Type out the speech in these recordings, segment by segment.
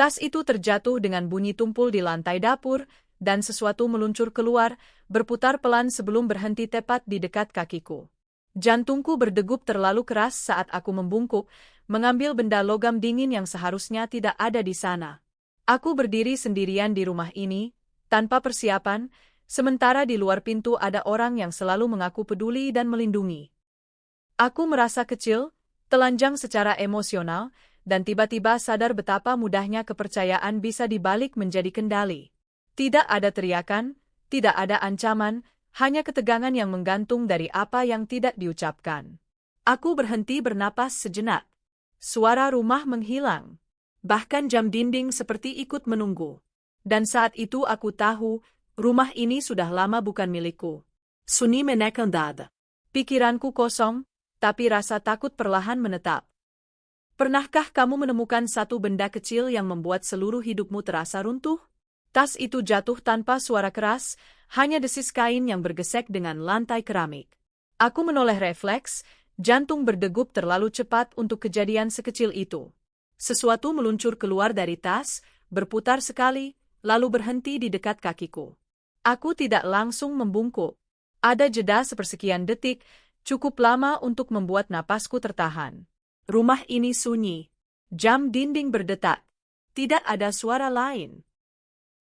Tas itu terjatuh dengan bunyi tumpul di lantai dapur, dan sesuatu meluncur keluar, berputar pelan sebelum berhenti tepat di dekat kakiku. Jantungku berdegup terlalu keras saat aku membungkuk, mengambil benda logam dingin yang seharusnya tidak ada di sana. Aku berdiri sendirian di rumah ini, tanpa persiapan, sementara di luar pintu ada orang yang selalu mengaku peduli dan melindungi. Aku merasa kecil, telanjang secara emosional, dan tiba-tiba sadar betapa mudahnya kepercayaan bisa dibalik menjadi kendali. Tidak ada teriakan, tidak ada ancaman, hanya ketegangan yang menggantung dari apa yang tidak diucapkan. Aku berhenti bernapas sejenak. Suara rumah menghilang. Bahkan jam dinding seperti ikut menunggu. Dan saat itu aku tahu, rumah ini sudah lama bukan milikku. Sunyi menekandad. Pikiranku kosong, tapi rasa takut perlahan menetap. Pernahkah kamu menemukan satu benda kecil yang membuat seluruh hidupmu terasa runtuh? Tas itu jatuh tanpa suara keras, hanya desis kain yang bergesek dengan lantai keramik. Aku menoleh refleks, jantung berdegup terlalu cepat untuk kejadian sekecil itu. Sesuatu meluncur keluar dari tas, berputar sekali, lalu berhenti di dekat kakiku. Aku tidak langsung membungkuk. Ada jeda sepersekian detik, cukup lama untuk membuat napasku tertahan. Rumah ini sunyi. Jam dinding berdetak. Tidak ada suara lain.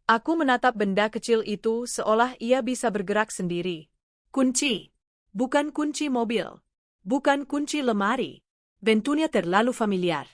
Aku menatap benda kecil itu seolah ia bisa bergerak sendiri. Kunci. Bukan kunci mobil. Bukan kunci lemari. Bentuknya terlalu familiar.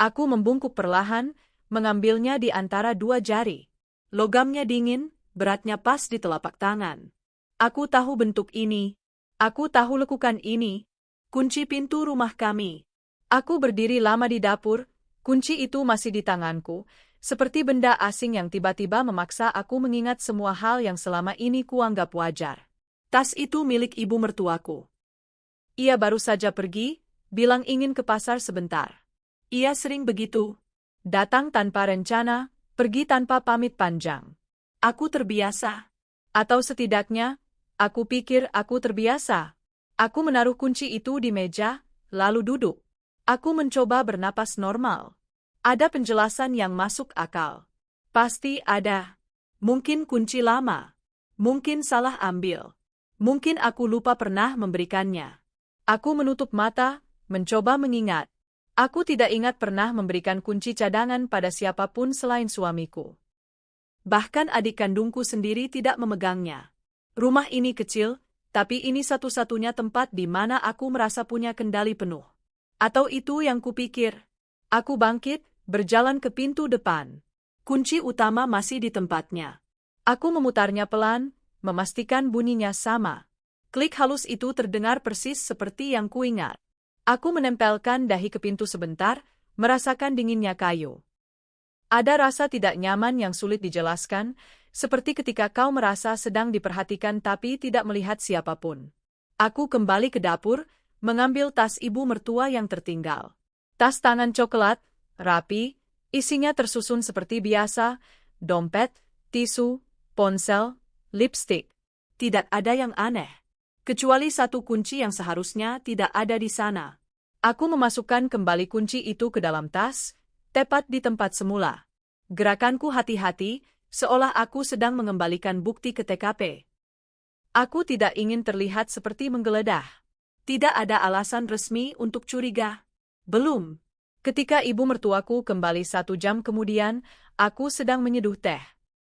Aku membungkuk perlahan, mengambilnya di antara dua jari. Logamnya dingin, beratnya pas di telapak tangan. Aku tahu bentuk ini. Aku tahu lekukan ini. Kunci pintu rumah kami. Aku berdiri lama di dapur, kunci itu masih di tanganku, seperti benda asing yang tiba-tiba memaksa aku mengingat semua hal yang selama ini kuanggap wajar. Tas itu milik ibu mertuaku. Ia baru saja pergi, bilang ingin ke pasar sebentar. Ia sering begitu. Datang tanpa rencana, pergi tanpa pamit panjang. Aku terbiasa. Atau setidaknya, aku pikir aku terbiasa. Aku menaruh kunci itu di meja, lalu duduk. Aku mencoba bernapas normal. Ada penjelasan yang masuk akal. Pasti ada. Mungkin kunci lama. Mungkin salah ambil. Mungkin aku lupa pernah memberikannya. Aku menutup mata, mencoba mengingat. Aku tidak ingat pernah memberikan kunci cadangan pada siapapun selain suamiku. Bahkan adik kandungku sendiri tidak memegangnya. Rumah ini kecil, tapi ini satu-satunya tempat di mana aku merasa punya kendali penuh. Atau itu yang kupikir. Aku bangkit, berjalan ke pintu depan. Kunci utama masih di tempatnya. Aku memutarnya pelan, memastikan bunyinya sama. Klik halus itu terdengar persis seperti yang kuingat. Aku menempelkan dahi ke pintu sebentar, merasakan dinginnya kayu. Ada rasa tidak nyaman yang sulit dijelaskan, seperti ketika kau merasa sedang diperhatikan tapi tidak melihat siapapun. Aku kembali ke dapur, mengambil tas ibu mertua yang tertinggal. Tas tangan coklat, rapi, isinya tersusun seperti biasa, dompet, tisu, ponsel, lipstik. Tidak ada yang aneh. Kecuali satu kunci yang seharusnya tidak ada di sana. Aku memasukkan kembali kunci itu ke dalam tas, tepat di tempat semula. Gerakanku hati-hati, seolah aku sedang mengembalikan bukti ke TKP. Aku tidak ingin terlihat seperti menggeledah. Tidak ada alasan resmi untuk curiga. Belum. Ketika ibu mertuaku kembali 1 jam kemudian, aku sedang menyeduh teh.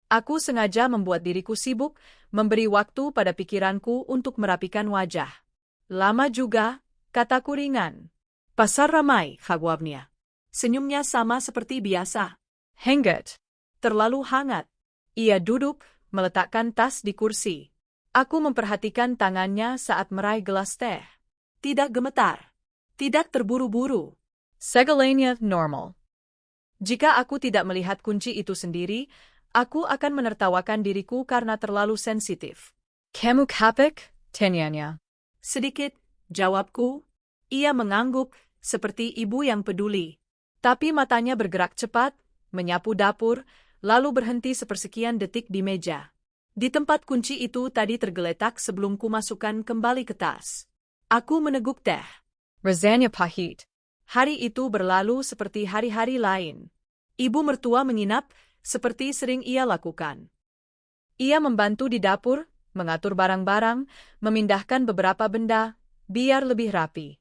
Aku sengaja membuat diriku sibuk, memberi waktu pada pikiranku untuk merapikan wajah. Lama juga, kataku ringan. Pasar ramai, Khagwabnya. Senyumnya sama seperti biasa. Hengget. Terlalu hangat. Ia duduk, meletakkan tas di kursi. Aku memperhatikan tangannya saat meraih gelas teh. Tidak gemetar. Tidak terburu-buru. Segalanya normal. Jika aku tidak melihat kunci itu sendiri, aku akan menertawakan diriku karena terlalu sensitif. Kamu kapek? Tanyanya. Sedikit, jawabku. Ia mengangguk, seperti ibu yang peduli. Tapi matanya bergerak cepat, menyapu dapur, lalu berhenti sepersekian detik di meja. Di tempat kunci itu tadi tergeletak sebelum kumasukkan kembali ke tas. Aku meneguk teh. Rasanya pahit. Hari itu berlalu seperti hari-hari lain. Ibu mertua menginap, seperti sering ia lakukan. Ia membantu di dapur, mengatur barang-barang, memindahkan beberapa benda, biar lebih rapi.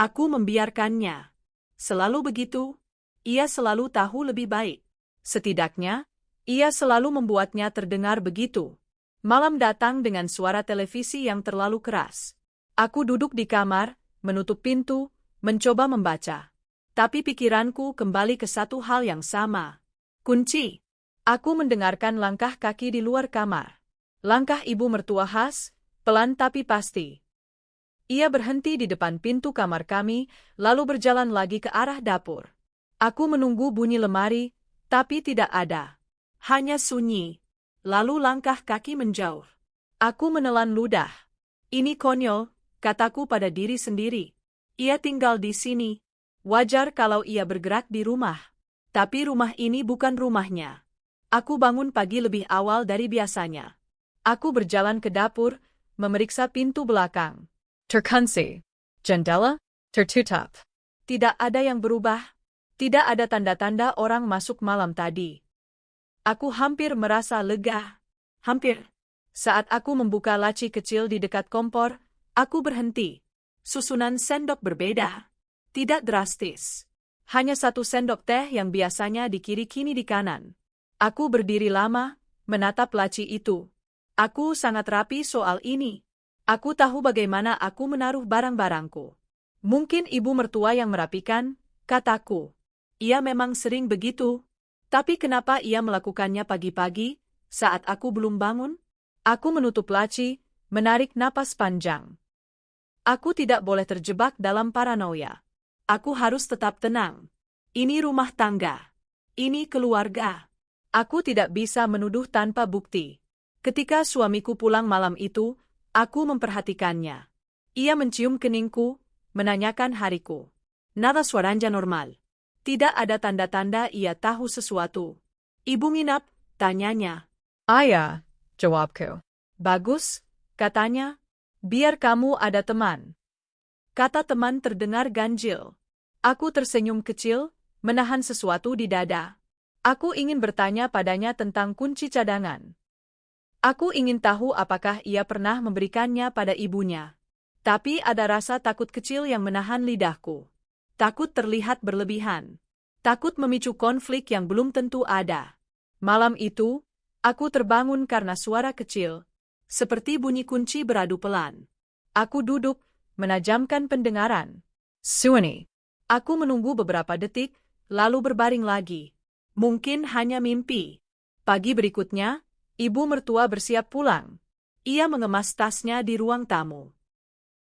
Aku membiarkannya. Selalu begitu, ia selalu tahu lebih baik. Setidaknya, ia selalu membuatnya terdengar begitu. Malam datang dengan suara televisi yang terlalu keras. Aku duduk di kamar, menutup pintu, mencoba membaca. Tapi pikiranku kembali ke satu hal yang sama. Kunci. Aku mendengarkan langkah kaki di luar kamar. Langkah ibu mertua khas, pelan tapi pasti. Ia berhenti di depan pintu kamar kami, lalu berjalan lagi ke arah dapur. Aku menunggu bunyi lemari, tapi tidak ada. Hanya sunyi. Lalu langkah kaki menjauh. Aku menelan ludah. Ini konyol, kataku pada diri sendiri. Ia tinggal di sini. Wajar kalau ia bergerak di rumah. Tapi rumah ini bukan rumahnya. Aku bangun pagi lebih awal dari biasanya. Aku berjalan ke dapur, memeriksa pintu belakang. Terkunci. Jendela, tertutup. Tidak ada yang berubah. Tidak ada tanda-tanda orang masuk malam tadi. Aku hampir merasa lega. Hampir. Saat aku membuka laci kecil di dekat kompor, aku berhenti. Susunan sendok berbeda. Tidak drastis. Hanya satu sendok teh yang biasanya di kiri kini di kanan. Aku berdiri lama, menatap laci itu. Aku sangat rapi soal ini. Aku tahu bagaimana aku menaruh barang-barangku. Mungkin ibu mertua yang merapikan, kataku. Ia memang sering begitu. Tapi kenapa ia melakukannya pagi-pagi, saat aku belum bangun? Aku menutup laci, menarik napas panjang. Aku tidak boleh terjebak dalam paranoia. Aku harus tetap tenang. Ini rumah tangga. Ini keluarga. Aku tidak bisa menuduh tanpa bukti. Ketika suamiku pulang malam itu, aku memperhatikannya. Ia mencium keningku, menanyakan hariku. Nada suaranya normal. Tidak ada tanda-tanda ia tahu sesuatu. Ibu nginap, tanyanya. Ayah, jawabku. Bagus, katanya. Biar kamu ada teman. Kata teman terdengar ganjil. Aku tersenyum kecil, menahan sesuatu di dada. Aku ingin bertanya padanya tentang kunci cadangan. Aku ingin tahu apakah ia pernah memberikannya pada ibunya. Tapi ada rasa takut kecil yang menahan lidahku. Takut terlihat berlebihan. Takut memicu konflik yang belum tentu ada. Malam itu, aku terbangun karena suara kecil, seperti bunyi kunci beradu pelan. Aku duduk, menajamkan pendengaran. Sunyi. Aku menunggu beberapa detik, lalu berbaring lagi. Mungkin hanya mimpi. Pagi berikutnya, ibu mertua bersiap pulang. Ia mengemas tasnya di ruang tamu.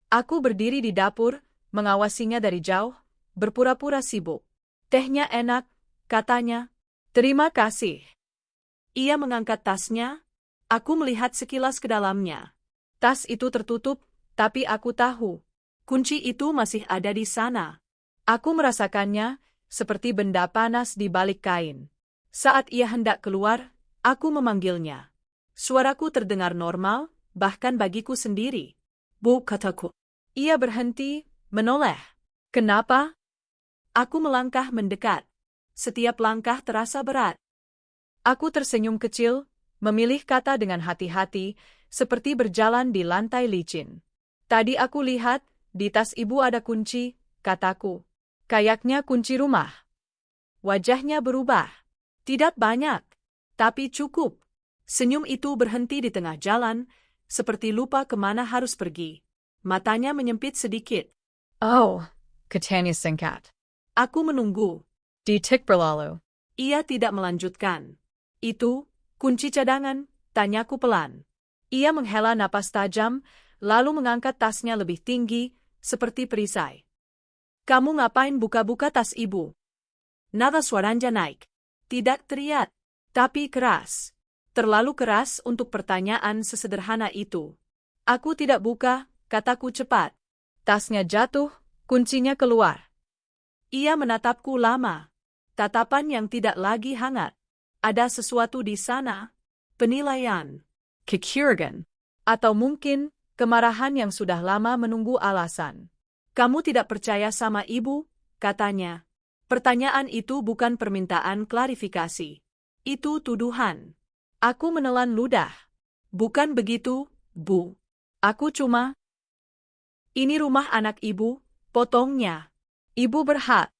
Aku berdiri di dapur, mengawasinya dari jauh, berpura-pura sibuk. Tehnya enak, katanya. Terima kasih. Ia mengangkat tasnya. Aku melihat sekilas ke dalamnya. Tas itu tertutup, tapi aku tahu. Kunci itu masih ada di sana. Aku merasakannya, seperti benda panas di balik kain. Saat ia hendak keluar, aku memanggilnya. Suaraku terdengar normal, bahkan bagiku sendiri. Bu, kataku. Ia berhenti, menoleh. Kenapa? Aku melangkah mendekat. Setiap langkah terasa berat. Aku tersenyum kecil, memilih kata dengan hati-hati, seperti berjalan di lantai licin. Tadi aku lihat, di tas ibu ada kunci, kataku. Kayaknya kunci rumah. Wajahnya berubah. Tidak banyak, tapi cukup. Senyum itu berhenti di tengah jalan, seperti lupa kemana harus pergi. Matanya menyempit sedikit. Oh, katanya singkat. Aku menunggu. Detik berlalu. Ia tidak melanjutkan. Itu, kunci cadangan, tanyaku pelan. Ia menghela napas tajam, lalu mengangkat tasnya lebih tinggi, seperti perisai. Kamu ngapain buka-buka tas ibu? Nada suaranya naik. Tidak teriak, tapi keras. Terlalu keras untuk pertanyaan sesederhana itu. Aku tidak buka, kataku cepat. Tasnya jatuh, kuncinya keluar. Ia menatapku lama. Tatapan yang tidak lagi hangat. Ada sesuatu di sana. Penilaian. Kecurigaan. Atau mungkin, kemarahan yang sudah lama menunggu alasan. Kamu tidak percaya sama ibu, katanya. Pertanyaan itu bukan permintaan klarifikasi. Itu tuduhan. Aku menelan ludah. Bukan begitu, Bu. Aku cuma... Ini rumah anak ibu, potongnya. Ibu berhak.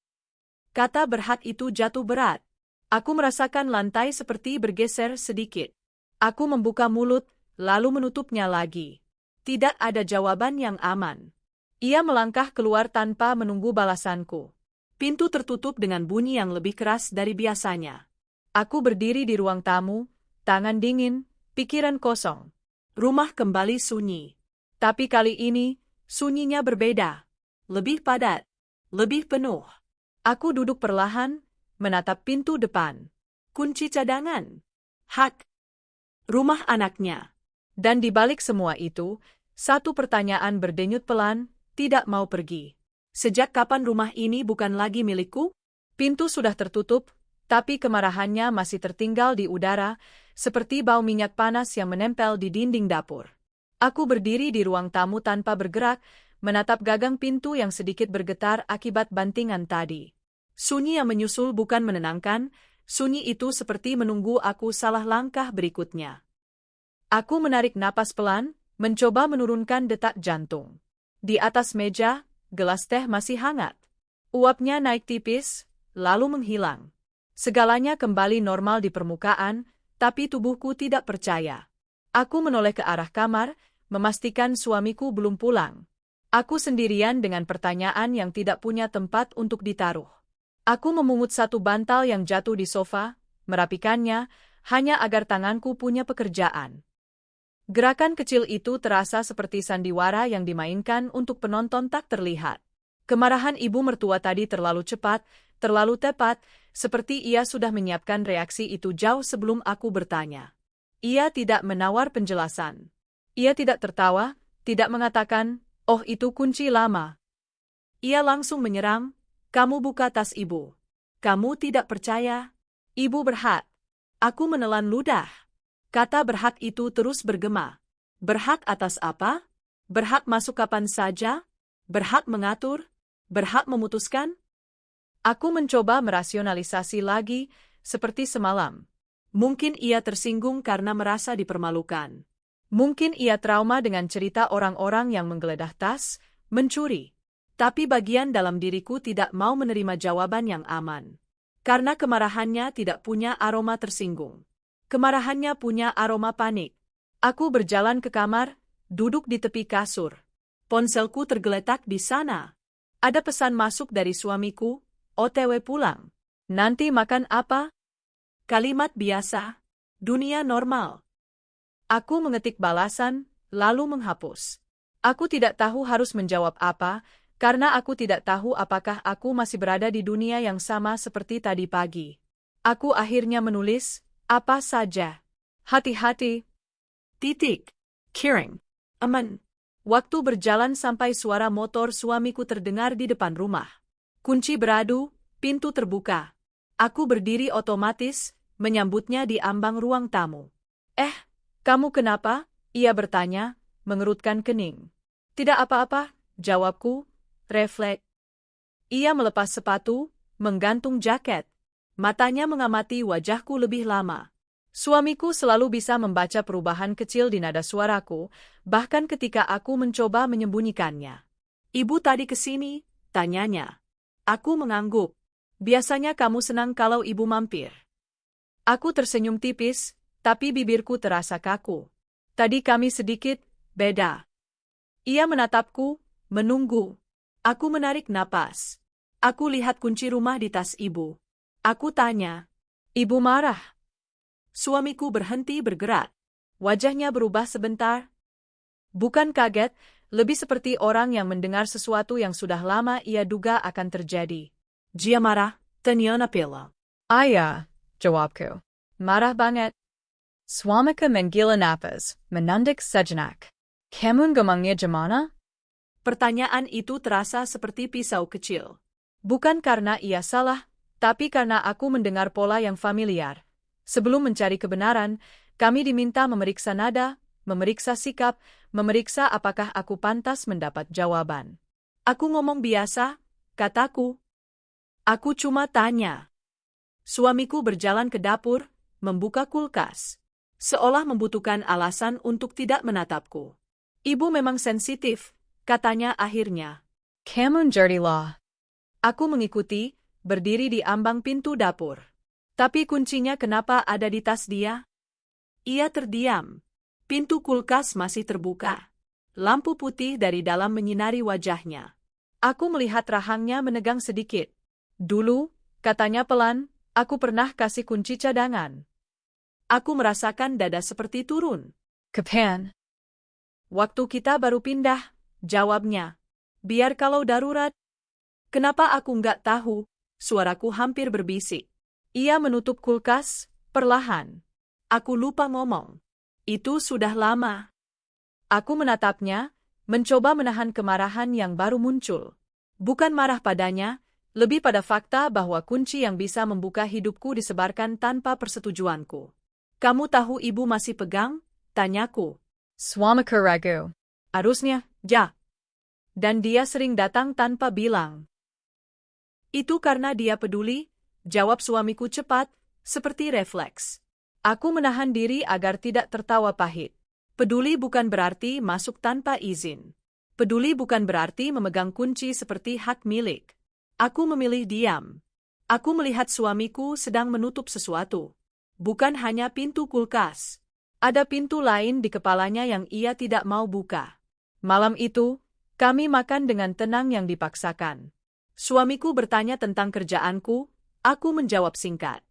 Kata berhak itu jatuh berat. Aku merasakan lantai seperti bergeser sedikit. Aku membuka mulut, lalu menutupnya lagi. Tidak ada jawaban yang aman. Ia melangkah keluar tanpa menunggu balasanku. Pintu tertutup dengan bunyi yang lebih keras dari biasanya. Aku berdiri di ruang tamu, tangan dingin, pikiran kosong. Rumah kembali sunyi. Tapi kali ini, sunyinya berbeda. Lebih padat. Lebih penuh. Aku duduk perlahan, menatap pintu depan. Kunci cadangan. Hak. Rumah anaknya. Dan di balik semua itu, satu pertanyaan berdenyut pelan, tidak mau pergi. Sejak kapan rumah ini bukan lagi milikku? Pintu sudah tertutup, tapi kemarahannya masih tertinggal di udara, seperti bau minyak panas yang menempel di dinding dapur. Aku berdiri di ruang tamu tanpa bergerak, menatap gagang pintu yang sedikit bergetar akibat bantingan tadi. Sunyi yang menyusul bukan menenangkan, sunyi itu seperti menunggu aku salah langkah berikutnya. Aku menarik napas pelan, mencoba menurunkan detak jantung. Di atas meja, gelas teh masih hangat. Uapnya naik tipis, lalu menghilang. Segalanya kembali normal di permukaan, tapi tubuhku tidak percaya. Aku menoleh ke arah kamar, memastikan suamiku belum pulang. Aku sendirian dengan pertanyaan yang tidak punya tempat untuk ditaruh. Aku memungut satu bantal yang jatuh di sofa, merapikannya, hanya agar tanganku punya pekerjaan. Gerakan kecil itu terasa seperti sandiwara yang dimainkan untuk penonton tak terlihat. Kemarahan ibu mertua tadi terlalu cepat, terlalu tepat, seperti ia sudah menyiapkan reaksi itu jauh sebelum aku bertanya. Ia tidak menawar penjelasan. Ia tidak tertawa, tidak mengatakan, "Oh, itu kunci lama." Ia langsung menyerang, "Kamu buka tas ibu. Kamu tidak percaya? Ibu berhak." Aku menelan ludah. Kata berhak itu terus bergema. Berhak atas apa? Berhak masuk kapan saja? Berhak mengatur? Berhak memutuskan? Aku mencoba merasionalisasi lagi, seperti semalam. Mungkin ia tersinggung karena merasa dipermalukan. Mungkin ia trauma dengan cerita orang-orang yang menggeledah tas, mencuri. Tapi bagian dalam diriku tidak mau menerima jawaban yang aman. Karena kemarahannya tidak punya aroma tersinggung. Kemarahannya punya aroma panik. Aku berjalan ke kamar, duduk di tepi kasur. Ponselku tergeletak di sana. Ada pesan masuk dari suamiku, OTW pulang. Nanti makan apa? Kalimat biasa. Dunia normal. Aku mengetik balasan, lalu menghapus. Aku tidak tahu harus menjawab apa, karena aku tidak tahu apakah aku masih berada di dunia yang sama seperti tadi pagi. Aku akhirnya menulis, apa saja. Hati-hati. Titik. Kiring. Aman. Waktu berjalan sampai suara motor suamiku terdengar di depan rumah. Kunci beradu, pintu terbuka. Aku berdiri otomatis, menyambutnya di ambang ruang tamu. Kamu kenapa? Ia bertanya, mengerutkan kening. Tidak apa-apa, jawabku, refleks. Ia melepas sepatu, menggantung jaket. Matanya mengamati wajahku lebih lama. Suamiku selalu bisa membaca perubahan kecil di nada suaraku, bahkan ketika aku mencoba menyembunyikannya. Ibu tadi kesini, tanyanya. Aku mengangguk. Biasanya kamu senang kalau ibu mampir. Aku tersenyum tipis, tapi bibirku terasa kaku. Tadi kami sedikit beda. Ia menatapku, menunggu. Aku menarik napas. Aku lihat kunci rumah di tas ibu. Aku tanya, "Ibu marah?" Suamiku berhenti bergerak. Wajahnya berubah sebentar. Bukan kaget, lebih seperti orang yang mendengar sesuatu yang sudah lama ia duga akan terjadi. Dia marah, tanya pila. Ayah, jawabku. Marah banget. Suamiku menggila napas, menunduk sejenak. Kamu ngomongnya gimana? Pertanyaan itu terasa seperti pisau kecil. Bukan karena ia salah, tapi karena aku mendengar pola yang familiar. Sebelum mencari kebenaran, kami diminta memeriksa nada, memeriksa sikap, memeriksa apakah aku pantas mendapat jawaban. Aku ngomong biasa, kataku. Aku cuma tanya. Suamiku berjalan ke dapur, membuka kulkas. Seolah membutuhkan alasan untuk tidak menatapku. Ibu memang sensitif, katanya akhirnya. Kamu jadilah. Aku mengikuti, berdiri di ambang pintu dapur. Tapi kuncinya kenapa ada di tas dia? Ia terdiam. Pintu kulkas masih terbuka. Lampu putih dari dalam menyinari wajahnya. Aku melihat rahangnya menegang sedikit. Dulu, katanya pelan, aku pernah kasih kunci cadangan. Aku merasakan dada seperti turun. Kapan? Waktu kita baru pindah, jawabnya. Biar kalau darurat. Kenapa aku nggak tahu? Suaraku hampir berbisik. Ia menutup kulkas, perlahan. Aku lupa ngomong. Itu sudah lama. Aku menatapnya, mencoba menahan kemarahan yang baru muncul. Bukan marah padanya, lebih pada fakta bahwa kunci yang bisa membuka hidupku disebarkan tanpa persetujuanku. Kamu tahu ibu masih pegang? Tanyaku. Suamiku ragu. Harusnya, ja. Dan dia sering datang tanpa bilang. Itu karena dia peduli, jawab suamiku cepat, seperti refleks. Aku menahan diri agar tidak tertawa pahit. Peduli bukan berarti masuk tanpa izin. Peduli bukan berarti memegang kunci seperti hak milik. Aku memilih diam. Aku melihat suamiku sedang menutup sesuatu. Bukan hanya pintu kulkas. Ada pintu lain di kepalanya yang ia tidak mau buka. Malam itu, kami makan dengan tenang yang dipaksakan. Suamiku bertanya tentang kerjaanku, aku menjawab singkat.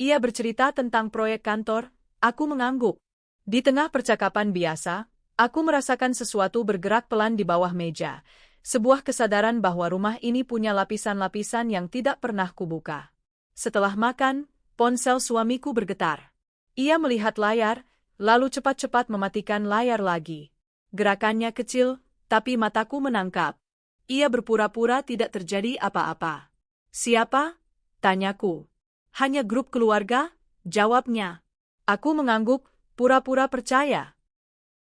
Ia bercerita tentang proyek kantor, aku mengangguk. Di tengah percakapan biasa, aku merasakan sesuatu bergerak pelan di bawah meja. Sebuah kesadaran bahwa rumah ini punya lapisan-lapisan yang tidak pernah kubuka. Setelah makan, ponsel suamiku bergetar. Ia melihat layar, lalu cepat-cepat mematikan layar lagi. Gerakannya kecil, tapi mataku menangkap. Ia berpura-pura tidak terjadi apa-apa. Siapa? Tanyaku. Hanya grup keluarga? Jawabnya. Aku mengangguk, pura-pura percaya.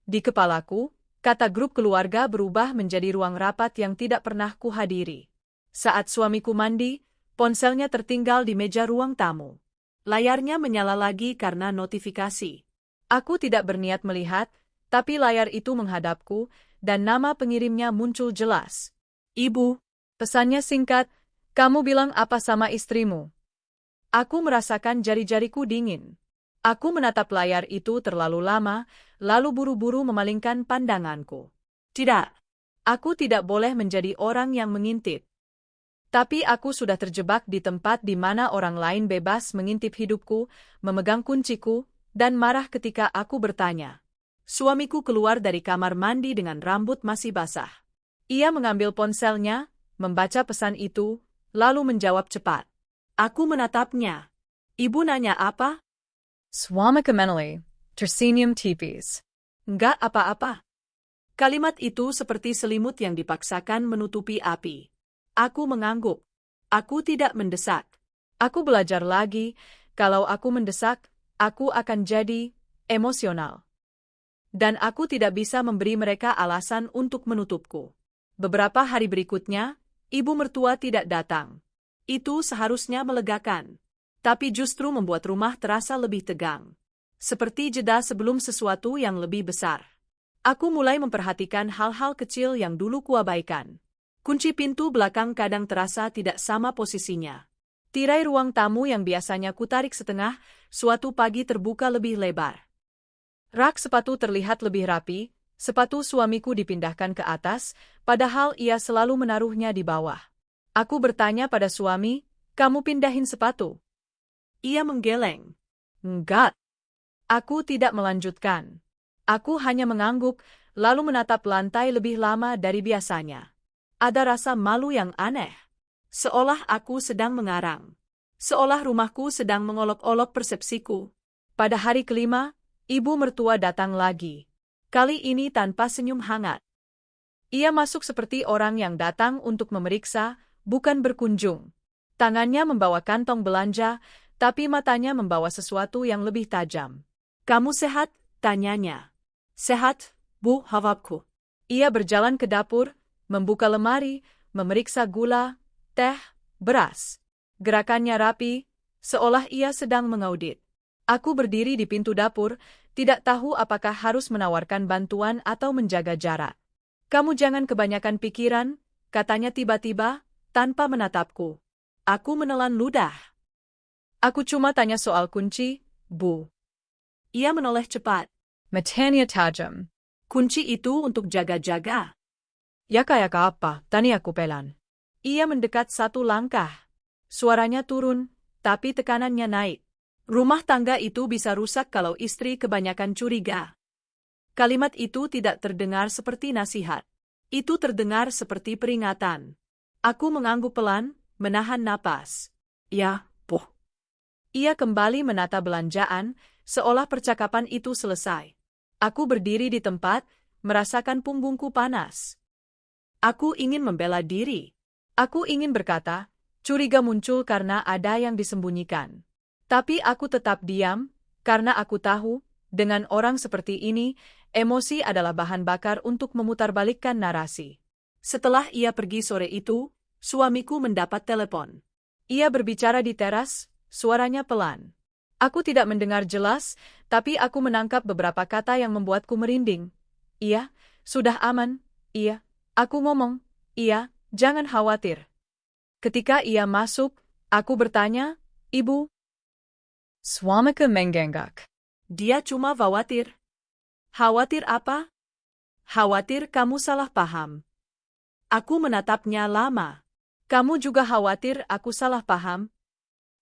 Di kepalaku, kata grup keluarga berubah menjadi ruang rapat yang tidak pernah kuhadiri. Saat suamiku mandi, ponselnya tertinggal di meja ruang tamu. Layarnya menyala lagi karena notifikasi. Aku tidak berniat melihat, tapi layar itu menghadapku, dan nama pengirimnya muncul jelas. Ibu, pesannya singkat, kamu bilang apa sama istrimu? Aku merasakan jari-jariku dingin. Aku menatap layar itu terlalu lama, lalu buru-buru memalingkan pandanganku. Tidak, aku tidak boleh menjadi orang yang mengintip. Tapi aku sudah terjebak di tempat di mana orang lain bebas mengintip hidupku, memegang kunciku, dan marah ketika aku bertanya. Suamiku keluar dari kamar mandi dengan rambut masih basah. Ia mengambil ponselnya, membaca pesan itu, lalu menjawab cepat. Aku menatapnya. Ibu nanya apa? Suamiku menilai, tersenyum tipis. Enggak apa-apa. Kalimat itu seperti selimut yang dipaksakan menutupi api. Aku mengangguk. Aku tidak mendesak. Aku belajar lagi, kalau aku mendesak, aku akan jadi emosional. Dan aku tidak bisa memberi mereka alasan untuk menutupku. Beberapa hari berikutnya, ibu mertua tidak datang. Itu seharusnya melegakan. Tapi justru membuat rumah terasa lebih tegang. Seperti jeda sebelum sesuatu yang lebih besar. Aku mulai memperhatikan hal-hal kecil yang dulu kuabaikan. Kunci pintu belakang kadang terasa tidak sama posisinya. Tirai ruang tamu yang biasanya kutarik setengah, suatu pagi terbuka lebih lebar. Rak sepatu terlihat lebih rapi, sepatu suamiku dipindahkan ke atas, padahal ia selalu menaruhnya di bawah. Aku bertanya pada suami, kamu pindahin sepatu? Ia menggeleng. Enggak. Aku tidak melanjutkan. Aku hanya mengangguk, lalu menatap lantai lebih lama dari biasanya. Ada rasa malu yang aneh. Seolah aku sedang mengarang. Seolah rumahku sedang mengolok-olok persepsiku. Pada hari kelima, ibu mertua datang lagi. Kali ini tanpa senyum hangat. Ia masuk seperti orang yang datang untuk memeriksa, bukan berkunjung. Tangannya membawa kantong belanja, tapi matanya membawa sesuatu yang lebih tajam. Kamu sehat? Tanyanya. Sehat, Bu, jawabku. Ia berjalan ke dapur, membuka lemari, memeriksa gula, teh, beras. Gerakannya rapi, seolah ia sedang mengaudit. Aku berdiri di pintu dapur, tidak tahu apakah harus menawarkan bantuan atau menjaga jarak. Kamu jangan kebanyakan pikiran, katanya tiba-tiba, tanpa menatapku. Aku menelan ludah. Aku cuma tanya soal kunci, Bu. Ia menoleh cepat. Matanya tajam. Kunci itu untuk jaga-jaga. Ya kayak apa, tanya aku pelan. Ia mendekat satu langkah. Suaranya turun, tapi tekanannya naik. Rumah tangga itu bisa rusak kalau istri kebanyakan curiga. Kalimat itu tidak terdengar seperti nasihat. Itu terdengar seperti peringatan. Aku mengangguk pelan, menahan napas. Ya, Po. Ia kembali menata belanjaan, seolah percakapan itu selesai. Aku berdiri di tempat, merasakan punggungku panas. Aku ingin membela diri. Aku ingin berkata, curiga muncul karena ada yang disembunyikan. Tapi aku tetap diam, karena aku tahu, dengan orang seperti ini, emosi adalah bahan bakar untuk memutarbalikkan narasi. Setelah ia pergi sore itu, suamiku mendapat telepon. Ia berbicara di teras, suaranya pelan. Aku tidak mendengar jelas, tapi aku menangkap beberapa kata yang membuatku merinding. Iya, sudah aman, iya. Aku ngomong, iya, jangan khawatir. Ketika ia masuk, aku bertanya, Ibu. Suamiku mengangguk. Dia cuma khawatir. Khawatir apa? Khawatir kamu salah paham. Aku menatapnya lama. Kamu juga khawatir aku salah paham?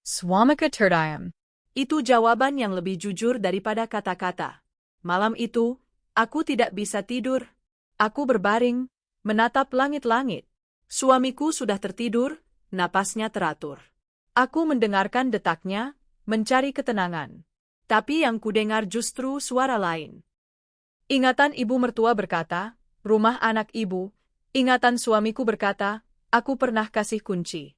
Suamiku terdiam. Itu jawaban yang lebih jujur daripada kata-kata. Malam itu, aku tidak bisa tidur. Aku berbaring, menatap langit-langit. Suamiku sudah tertidur, napasnya teratur. Aku mendengarkan detaknya, mencari ketenangan. Tapi yang kudengar justru suara lain. Ingatan ibu mertua berkata, rumah anak ibu. Ingatan suamiku berkata, aku pernah kasih kunci.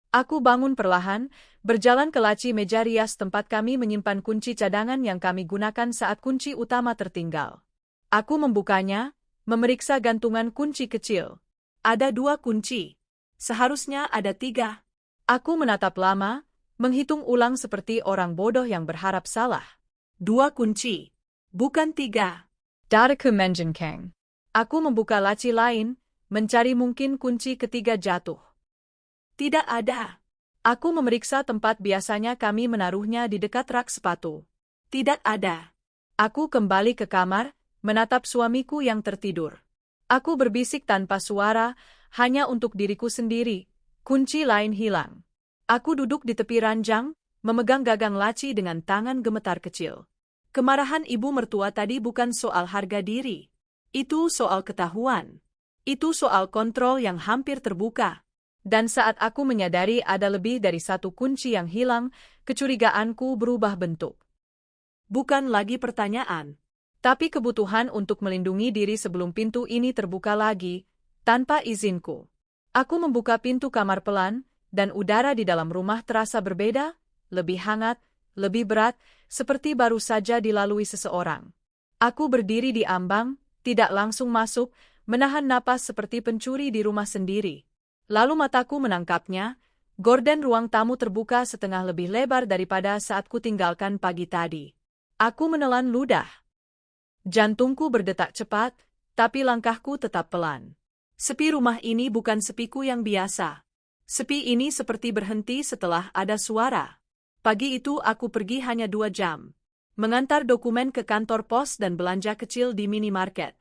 Aku bangun perlahan, berjalan ke laci meja rias tempat kami menyimpan kunci cadangan yang kami gunakan saat kunci utama tertinggal. Aku membukanya, memeriksa gantungan kunci kecil. Ada 2 kunci. Seharusnya ada 3. Aku menatap lama, menghitung ulang seperti orang bodoh yang berharap salah. 2 kunci, bukan 3. Dadaku menjengkeng. Aku membuka laci lain, mencari mungkin kunci ketiga jatuh. Tidak ada. Aku memeriksa tempat biasanya kami menaruhnya di dekat rak sepatu. Tidak ada. Aku kembali ke kamar, menatap suamiku yang tertidur. Aku berbisik tanpa suara, hanya untuk diriku sendiri. Kunci lain hilang. Aku duduk di tepi ranjang, memegang gagang laci dengan tangan gemetar kecil. Kemarahan ibu mertua tadi bukan soal harga diri. Itu soal ketahuan. Itu soal kontrol yang hampir terbuka. Dan saat aku menyadari ada lebih dari 1 kunci yang hilang, kecurigaanku berubah bentuk. Bukan lagi pertanyaan, tapi kebutuhan untuk melindungi diri sebelum pintu ini terbuka lagi, tanpa izinku. Aku membuka pintu kamar pelan, dan udara di dalam rumah terasa berbeda, lebih hangat, lebih berat, seperti baru saja dilalui seseorang. Aku berdiri di ambang, tidak langsung masuk, menahan napas seperti pencuri di rumah sendiri. Lalu mataku menangkapnya, gorden ruang tamu terbuka setengah lebih lebar daripada saat kutinggalkan pagi tadi. Aku menelan ludah. Jantungku berdetak cepat, tapi langkahku tetap pelan. Sepi rumah ini bukan sepiku yang biasa. Sepi ini seperti berhenti setelah ada suara. Pagi itu aku pergi hanya 2 jam. Mengantar dokumen ke kantor pos dan belanja kecil di minimarket.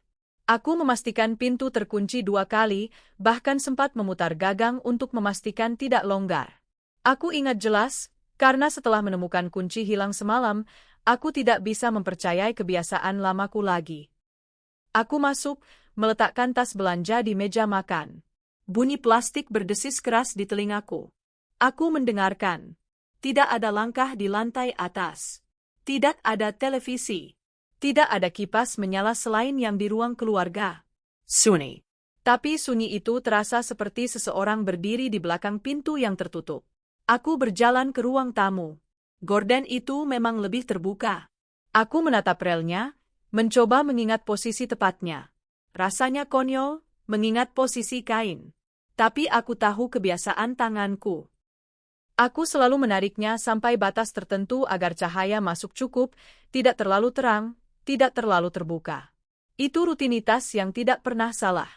Aku memastikan pintu terkunci 2 kali, bahkan sempat memutar gagang untuk memastikan tidak longgar. Aku ingat jelas, karena setelah menemukan kunci hilang semalam, aku tidak bisa mempercayai kebiasaan lamaku lagi. Aku masuk, meletakkan tas belanja di meja makan. Bunyi plastik berdesis keras di telingaku. Aku mendengarkan. Tidak ada langkah di lantai atas. Tidak ada televisi. Tidak ada kipas menyala selain yang di ruang keluarga. Sunyi. Tapi sunyi itu terasa seperti seseorang berdiri di belakang pintu yang tertutup. Aku berjalan ke ruang tamu. Gorden itu memang lebih terbuka. Aku menatap relnya, mencoba mengingat posisi tepatnya. Rasanya konyol, mengingat posisi kain. Tapi aku tahu kebiasaan tanganku. Aku selalu menariknya sampai batas tertentu agar cahaya masuk cukup, tidak terlalu terang, tidak terlalu terbuka. Itu rutinitas yang tidak pernah salah.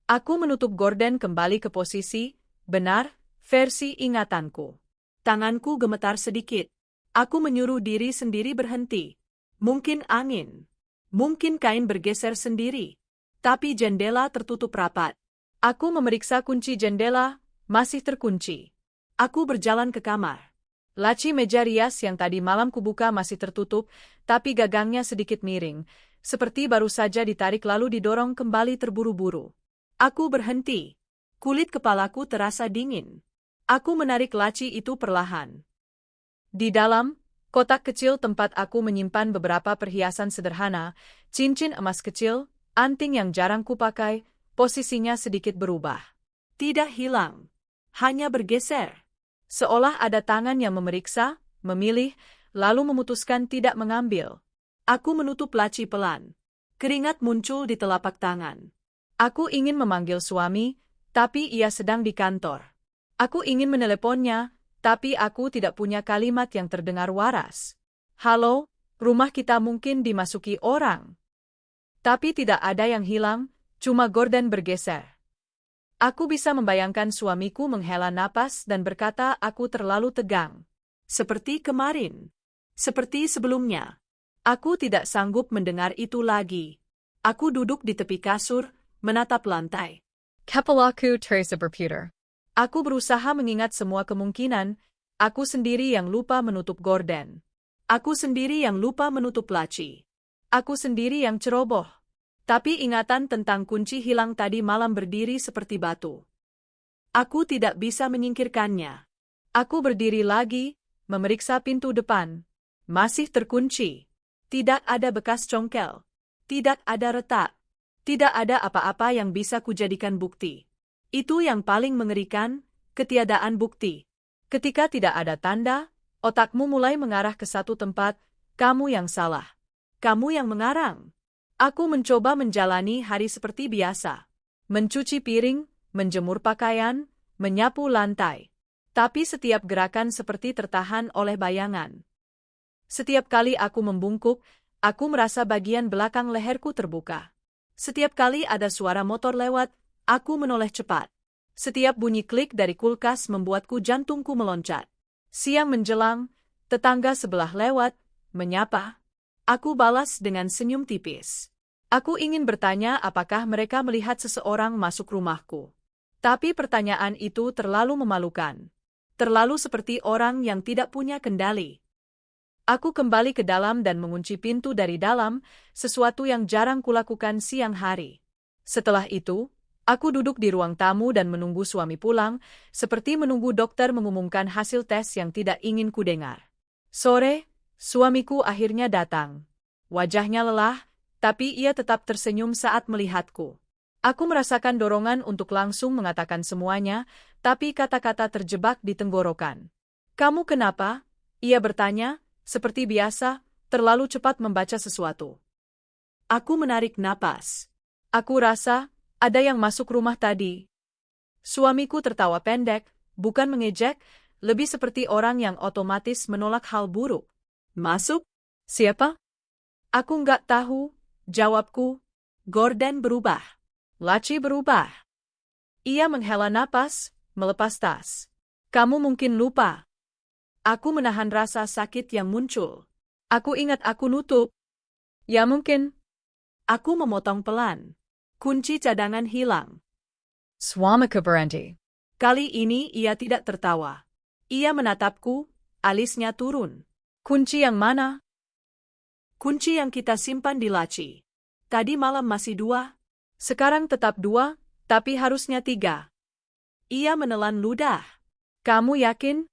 Aku menutup gorden kembali ke posisi, benar, versi ingatanku. Tanganku gemetar sedikit. Aku menyuruh diri sendiri berhenti. Mungkin angin. Mungkin kain bergeser sendiri. Tapi jendela tertutup rapat. Aku memeriksa kunci jendela, masih terkunci. Aku berjalan ke kamar. Laci meja rias yang tadi malam kubuka masih tertutup, tapi gagangnya sedikit miring, seperti baru saja ditarik lalu didorong kembali terburu-buru. Aku berhenti. Kulit kepalaku terasa dingin. Aku menarik laci itu perlahan. Di dalam, kotak kecil tempat aku menyimpan beberapa perhiasan sederhana, cincin emas kecil, anting yang jarang kupakai, posisinya sedikit berubah. Tidak hilang, hanya bergeser. Seolah ada tangan yang memeriksa, memilih, lalu memutuskan tidak mengambil. Aku menutup laci pelan. Keringat muncul di telapak tangan. Aku ingin memanggil suami, tapi ia sedang di kantor. Aku ingin meneleponnya, tapi aku tidak punya kalimat yang terdengar waras. Halo, rumah kita mungkin dimasuki orang. Tapi tidak ada yang hilang, cuma gorden bergeser. Aku bisa membayangkan suamiku menghela napas dan berkata aku terlalu tegang. Seperti kemarin. Seperti sebelumnya. Aku tidak sanggup mendengar itu lagi. Aku duduk di tepi kasur, menatap lantai. Kepalaku terasa berputar. Aku berusaha mengingat semua kemungkinan, aku sendiri yang lupa menutup gorden. Aku sendiri yang lupa menutup laci. Aku sendiri yang ceroboh. Tapi ingatan tentang kunci hilang tadi malam berdiri seperti batu. Aku tidak bisa menyingkirkannya. Aku berdiri lagi, memeriksa pintu depan. Masih terkunci. Tidak ada bekas congkel. Tidak ada retak. Tidak ada apa-apa yang bisa kujadikan bukti. Itu yang paling mengerikan, ketiadaan bukti. Ketika tidak ada tanda, otakmu mulai mengarah ke satu tempat, kamu yang salah. Kamu yang mengarang. Aku mencoba menjalani hari seperti biasa. Mencuci piring, menjemur pakaian, menyapu lantai. Tapi setiap gerakan seperti tertahan oleh bayangan. Setiap kali aku membungkuk, aku merasa bagian belakang leherku terbuka. Setiap kali ada suara motor lewat, aku menoleh cepat. Setiap bunyi klik dari kulkas membuatku jantungku meloncat. Siang menjelang, tetangga sebelah lewat, menyapa. Aku balas dengan senyum tipis. Aku ingin bertanya apakah mereka melihat seseorang masuk rumahku. Tapi pertanyaan itu terlalu memalukan. Terlalu seperti orang yang tidak punya kendali. Aku kembali ke dalam dan mengunci pintu dari dalam, sesuatu yang jarang kulakukan siang hari. Setelah itu, aku duduk di ruang tamu dan menunggu suami pulang, seperti menunggu dokter mengumumkan hasil tes yang tidak ingin kudengar. Sore, suamiku akhirnya datang. Wajahnya lelah, tapi ia tetap tersenyum saat melihatku. Aku merasakan dorongan untuk langsung mengatakan semuanya, tapi kata-kata terjebak di tenggorokan. "Kamu kenapa?" Ia bertanya, seperti biasa, terlalu cepat membaca sesuatu. Aku menarik napas. Aku rasa, ada yang masuk rumah tadi. Suamiku tertawa pendek, bukan mengejek, lebih seperti orang yang otomatis menolak hal buruk. "Masuk? Siapa?" "Aku nggak tahu," jawabku. Gorden berubah. Laci berubah. Ia menghela napas, melepas tas. "Kamu mungkin lupa." Aku menahan rasa sakit yang muncul. Aku ingat aku nutup. "Ya mungkin." Aku memotong pelan. Kunci cadangan hilang. Suamiku berhenti. Kali ini ia tidak tertawa. Ia menatapku, alisnya turun. "Kunci yang mana?" "Kunci yang kita simpan di laci. Tadi malam masih 2. Sekarang tetap 2, tapi harusnya 3. Ia menelan ludah. "Kamu yakin?"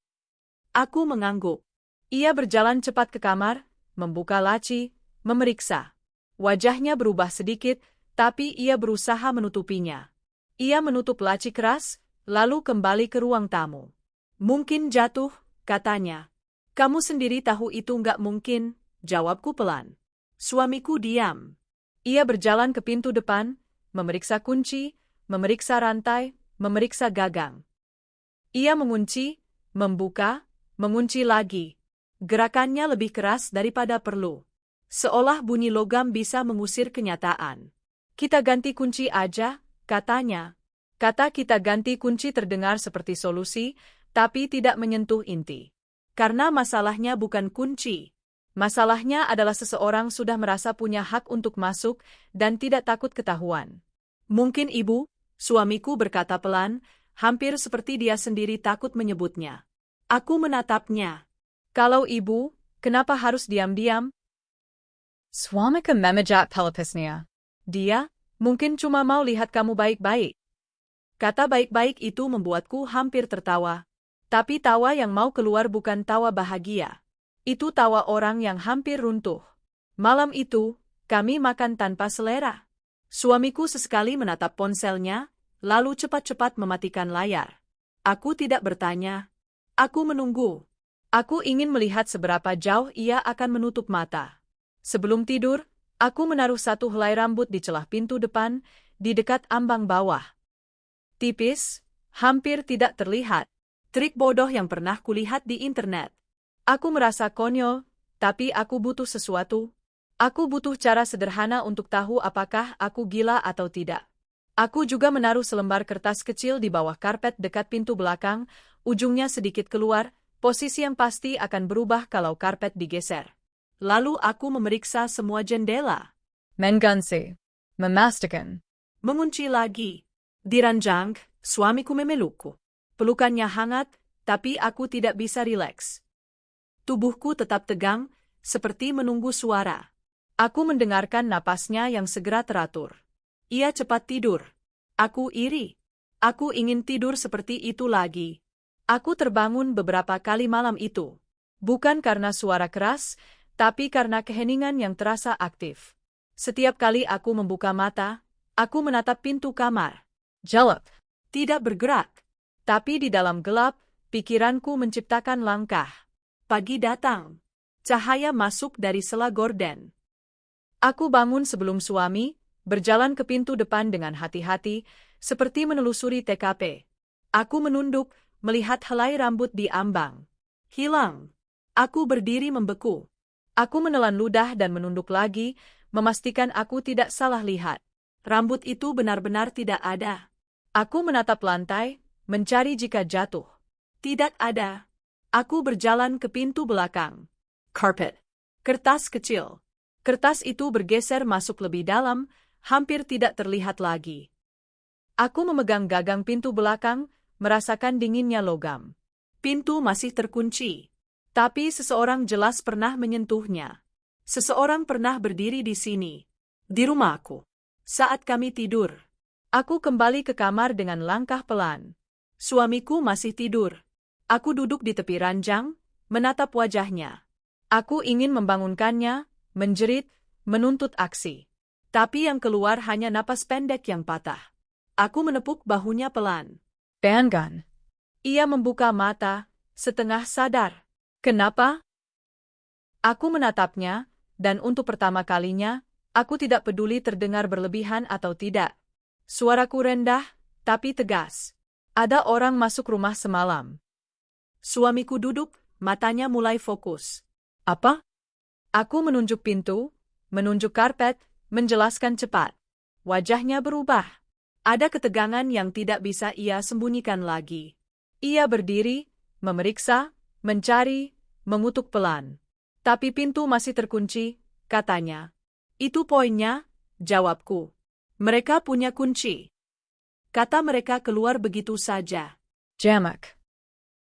Aku mengangguk. Ia berjalan cepat ke kamar, membuka laci, memeriksa. Wajahnya berubah sedikit, tapi ia berusaha menutupinya. Ia menutup laci keras, lalu kembali ke ruang tamu. "Mungkin jatuh," katanya. "Kamu sendiri tahu itu nggak mungkin," jawabku pelan. Suamiku diam. Ia berjalan ke pintu depan, memeriksa kunci, memeriksa rantai, memeriksa gagang. Ia mengunci, membuka, mengunci lagi. Gerakannya lebih keras daripada perlu. Seolah bunyi logam bisa mengusir kenyataan. Kita ganti kunci aja, katanya. Kata kita ganti kunci terdengar seperti solusi, tapi tidak menyentuh inti. Karena masalahnya bukan kunci. Masalahnya adalah seseorang sudah merasa punya hak untuk masuk dan tidak takut ketahuan. Mungkin ibu, suamiku berkata pelan, hampir seperti dia sendiri takut menyebutnya. Aku menatapnya. Kalau ibu, kenapa harus diam-diam? Swamika memejat pelapisnia. Dia, mungkin cuma mau lihat kamu baik-baik. Kata baik-baik itu membuatku hampir tertawa. Tapi tawa yang mau keluar bukan tawa bahagia. Itu tawa orang yang hampir runtuh. Malam itu, kami makan tanpa selera. Suamiku sesekali menatap ponselnya, lalu cepat-cepat mematikan layar. Aku tidak bertanya. Aku menunggu. Aku ingin melihat seberapa jauh ia akan menutup mata. Sebelum tidur, aku menaruh satu helai rambut di celah pintu depan, di dekat ambang bawah. Tipis, hampir tidak terlihat. Trik bodoh yang pernah kulihat di internet. Aku merasa konyol, tapi aku butuh sesuatu. Aku butuh cara sederhana untuk tahu apakah aku gila atau tidak. Aku juga menaruh selembar kertas kecil di bawah karpet dekat pintu belakang, ujungnya sedikit keluar, posisi yang pasti akan berubah kalau karpet digeser. Lalu aku memeriksa semua jendela. Mengunci. Memastikan. Mengunci lagi. Di ranjang, suamiku memelukku. Pelukannya hangat, tapi aku tidak bisa rileks. Tubuhku tetap tegang, seperti menunggu suara. Aku mendengarkan napasnya yang segera teratur. Ia cepat tidur. Aku iri. Aku ingin tidur seperti itu lagi. Aku terbangun beberapa kali malam itu. Bukan karena suara keras, tapi karena keheningan yang terasa aktif. Setiap kali aku membuka mata, aku menatap pintu kamar. Jelap. Tidak bergerak. Tapi di dalam gelap, pikiranku menciptakan langkah. Pagi datang. Cahaya masuk dari sela gorden. Aku bangun sebelum suami, berjalan ke pintu depan dengan hati-hati, seperti menelusuri TKP. Aku menunduk, melihat helai rambut di ambang. Hilang. Aku berdiri membeku. Aku menelan ludah dan menunduk lagi, memastikan aku tidak salah lihat. Rambut itu benar-benar tidak ada. Aku menatap lantai, mencari jika jatuh. Tidak ada. Aku berjalan ke pintu belakang. Carpet. Kertas kecil. Kertas itu bergeser masuk lebih dalam, hampir tidak terlihat lagi. Aku memegang gagang pintu belakang, merasakan dinginnya logam. Pintu masih terkunci. Tapi seseorang jelas pernah menyentuhnya. Seseorang pernah berdiri di sini. Di rumahku. Saat kami tidur. Aku kembali ke kamar dengan langkah pelan. Suamiku masih tidur. Aku duduk di tepi ranjang, menatap wajahnya. Aku ingin membangunkannya, menjerit, menuntut aksi. Tapi yang keluar hanya napas pendek yang patah. Aku menepuk bahunya pelan. Bangun. Ia membuka mata, setengah sadar. Kenapa? Aku menatapnya, dan untuk pertama kalinya, aku tidak peduli terdengar berlebihan atau tidak. Suaraku rendah, tapi tegas. Ada orang masuk rumah semalam. Suamiku duduk, matanya mulai fokus. Apa? Aku menunjuk pintu, menunjuk karpet, menjelaskan cepat. Wajahnya berubah. Ada ketegangan yang tidak bisa ia sembunyikan lagi. Ia berdiri, memeriksa, mencari, mengutuk pelan. Tapi pintu masih terkunci, katanya. Itu poinnya, jawabku. Mereka punya kunci. Kata mereka keluar begitu saja. Jamak.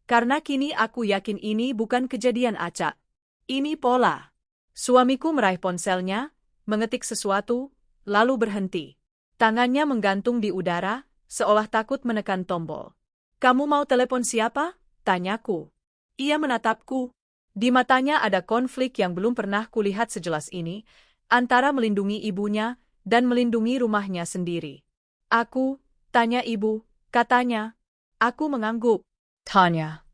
Karena kini aku yakin ini bukan kejadian acak. Ini pola. Suamiku meraih ponselnya, mengetik sesuatu, lalu berhenti. Tangannya menggantung di udara, seolah takut menekan tombol. Kamu mau telepon siapa? Tanyaku. Ia menatapku. Di matanya ada konflik yang belum pernah kulihat sejelas ini, antara melindungi ibunya dan melindungi rumahnya sendiri. Aku, tanya ibu, katanya. Aku mengangguk. Tanya.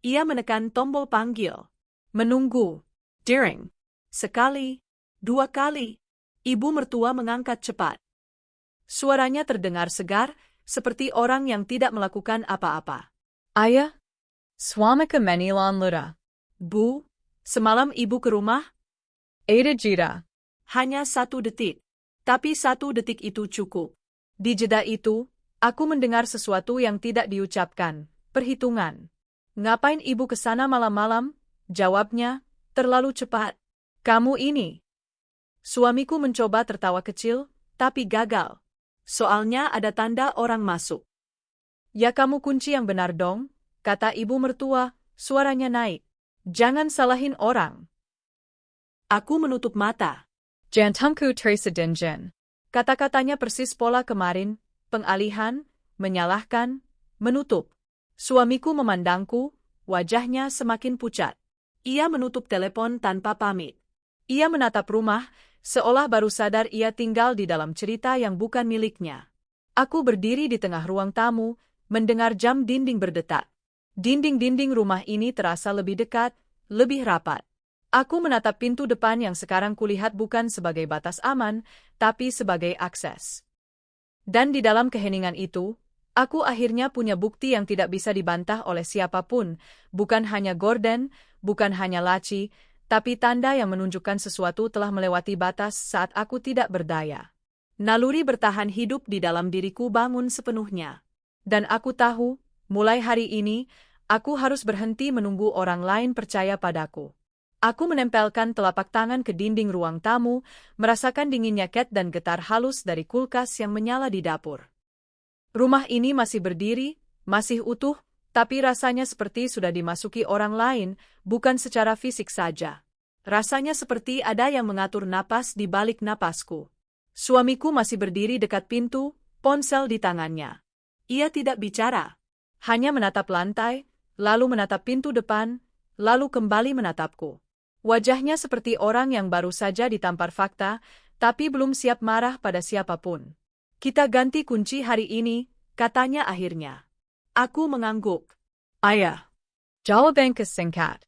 Ia menekan tombol panggil. Menunggu. Dering. Sekali. 2 kali. Ibu mertua mengangkat cepat. Suaranya terdengar segar, seperti orang yang tidak melakukan apa-apa. Ayah? Swamika Menilan Luda. Bu, semalam ibu ke rumah? Ada Jita. Hanya 1 detik. Tapi 1 detik itu cukup. Di jeda itu, aku mendengar sesuatu yang tidak diucapkan. Perhitungan. Ngapain ibu ke sana malam-malam? Jawabnya, terlalu cepat. Kamu ini. Suamiku mencoba tertawa kecil, tapi gagal. Soalnya ada tanda orang masuk. Ya kamu kunci yang benar dong, kata ibu mertua, suaranya naik. Jangan salahin orang. Aku menutup mata. Jantumku Teresa Dinjen. Kata-katanya persis pola kemarin, pengalihan, menyalahkan, menutup. Suamiku memandangku, wajahnya semakin pucat. Ia menutup telepon tanpa pamit. Ia menatap rumah, seolah baru sadar ia tinggal di dalam cerita yang bukan miliknya. Aku berdiri di tengah ruang tamu, mendengar jam dinding berdetak. Dinding-dinding rumah ini terasa lebih dekat, lebih rapat. Aku menatap pintu depan yang sekarang kulihat bukan sebagai batas aman, tapi sebagai akses. Dan di dalam keheningan itu, aku akhirnya punya bukti yang tidak bisa dibantah oleh siapapun, bukan hanya gorden, bukan hanya laci, tapi tanda yang menunjukkan sesuatu telah melewati batas saat aku tidak berdaya. Naluri bertahan hidup di dalam diriku bangun sepenuhnya. Dan aku tahu, mulai hari ini, aku harus berhenti menunggu orang lain percaya padaku. Aku menempelkan telapak tangan ke dinding ruang tamu, merasakan dinginnya cat dan getar halus dari kulkas yang menyala di dapur. Rumah ini masih berdiri, masih utuh, tapi rasanya seperti sudah dimasuki orang lain, bukan secara fisik saja. Rasanya seperti ada yang mengatur napas di balik napasku. Suamiku masih berdiri dekat pintu, ponsel di tangannya. Ia tidak bicara, hanya menatap lantai, lalu menatap pintu depan, lalu kembali menatapku. Wajahnya seperti orang yang baru saja ditampar fakta, tapi belum siap marah pada siapapun. Kita ganti kunci hari ini, katanya akhirnya. Aku mengangguk. Ayah. Jawaban singkat.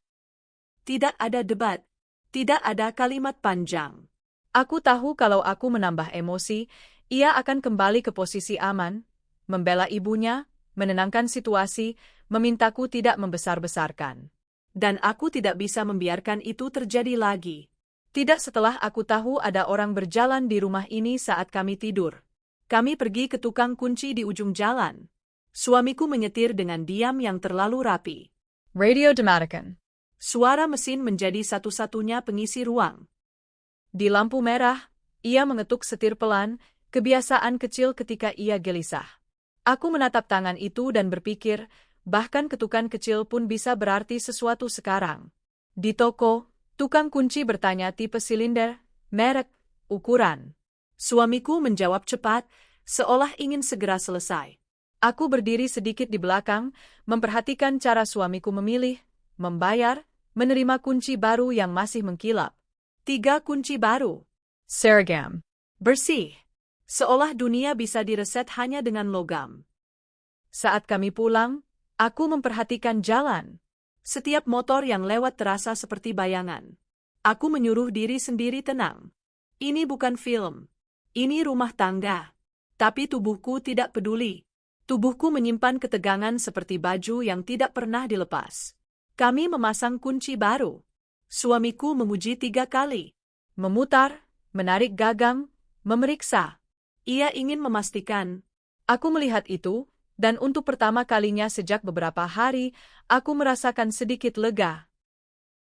Tidak ada debat. Tidak ada kalimat panjang. Aku tahu kalau aku menambah emosi, ia akan kembali ke posisi aman, membela ibunya, menenangkan situasi, memintaku tidak membesar-besarkan. Dan aku tidak bisa membiarkan itu terjadi lagi. Tidak setelah aku tahu ada orang berjalan di rumah ini saat kami tidur. Kami pergi ke tukang kunci di ujung jalan. Suamiku menyetir dengan diam yang terlalu rapi. Radio Damatikan. Suara mesin menjadi satu-satunya pengisi ruang. Di lampu merah, ia mengetuk setir pelan, kebiasaan kecil ketika ia gelisah. Aku menatap tangan itu dan berpikir, bahkan ketukan kecil pun bisa berarti sesuatu sekarang. Di toko, tukang kunci bertanya tipe silinder, merek, ukuran. Suamiku menjawab cepat, seolah ingin segera selesai. Aku berdiri sedikit di belakang, memperhatikan cara suamiku memilih, membayar, menerima kunci baru yang masih mengkilap. 3 kunci baru. Seragam. Bersih. Seolah dunia bisa direset hanya dengan logam. Saat kami pulang, aku memperhatikan jalan. Setiap motor yang lewat terasa seperti bayangan. Aku menyuruh diri sendiri tenang. Ini bukan film. Ini rumah tangga. Tapi tubuhku tidak peduli. Tubuhku menyimpan ketegangan seperti baju yang tidak pernah dilepas. Kami memasang kunci baru. Suamiku memuji 3 kali. Memutar, menarik gagang, memeriksa. Ia ingin memastikan. Aku melihat itu, dan untuk pertama kalinya sejak beberapa hari, aku merasakan sedikit lega.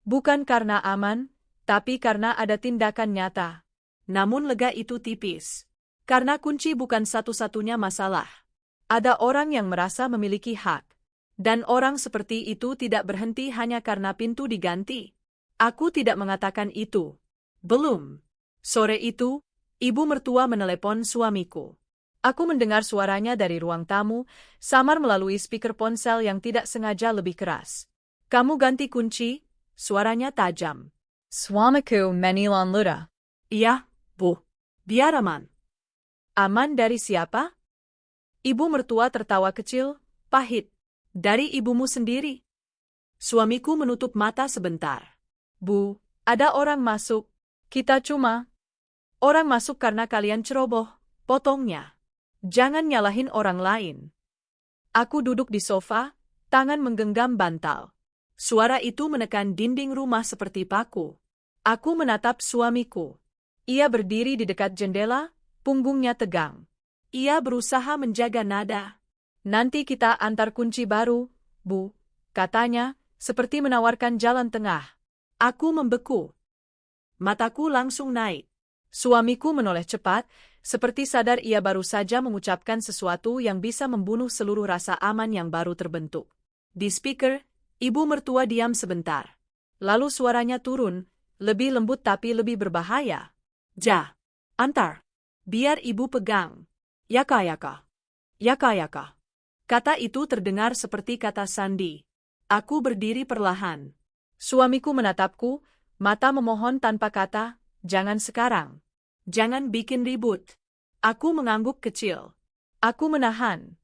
Bukan karena aman, tapi karena ada tindakan nyata. Namun lega itu tipis. Karena kunci bukan satu-satunya masalah. Ada orang yang merasa memiliki hak. Dan orang seperti itu tidak berhenti hanya karena pintu diganti. Aku tidak mengatakan itu. Belum. Sore itu, ibu mertua menelepon suamiku. Aku mendengar suaranya dari ruang tamu, samar melalui speaker ponsel yang tidak sengaja lebih keras. Kamu ganti kunci? Suaranya tajam. Swamiku Menilan Luda. Iya, Bu. Biar aman. Aman dari siapa? Ibu mertua tertawa kecil, pahit. Dari ibumu sendiri. Suamiku menutup mata sebentar. Bu, ada orang masuk. Kita cuma. Orang masuk karena kalian ceroboh, potongnya. Jangan nyalahin orang lain. Aku duduk di sofa, tangan menggenggam bantal. Suara itu menekan dinding rumah seperti paku. Aku menatap suamiku. Ia berdiri di dekat jendela, punggungnya tegang. Ia berusaha menjaga nada. Nanti kita antar kunci baru, Bu, katanya, seperti menawarkan jalan tengah. Aku membeku. Mataku langsung naik. Suamiku menoleh cepat, seperti sadar ia baru saja mengucapkan sesuatu yang bisa membunuh seluruh rasa aman yang baru terbentuk. Di speaker, ibu mertua diam sebentar. Lalu suaranya turun, lebih lembut tapi lebih berbahaya. Ja, antar. Biar ibu pegang. Yaka. Kata itu terdengar seperti kata sandi. Aku berdiri perlahan. Suamiku menatapku, mata memohon tanpa kata, jangan sekarang. Jangan bikin ribut. Aku mengangguk kecil. Aku menahan.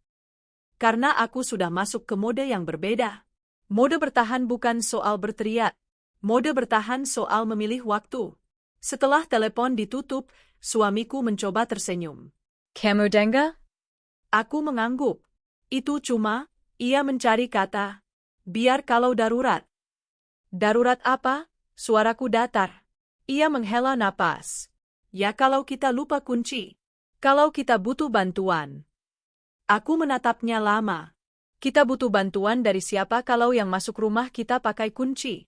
Karena aku sudah masuk ke mode yang berbeda. Mode bertahan bukan soal berteriak. Mode bertahan soal memilih waktu. Setelah telepon ditutup, suamiku mencoba tersenyum. Kamu dengar? Aku mengangguk. Itu cuma, ia mencari kata. Biar kalau darurat. Darurat apa? Suaraku datar. Ia menghela napas. Ya kalau kita lupa kunci. Kalau kita butuh bantuan. Aku menatapnya lama. Kita butuh bantuan dari siapa kalau yang masuk rumah kita pakai kunci?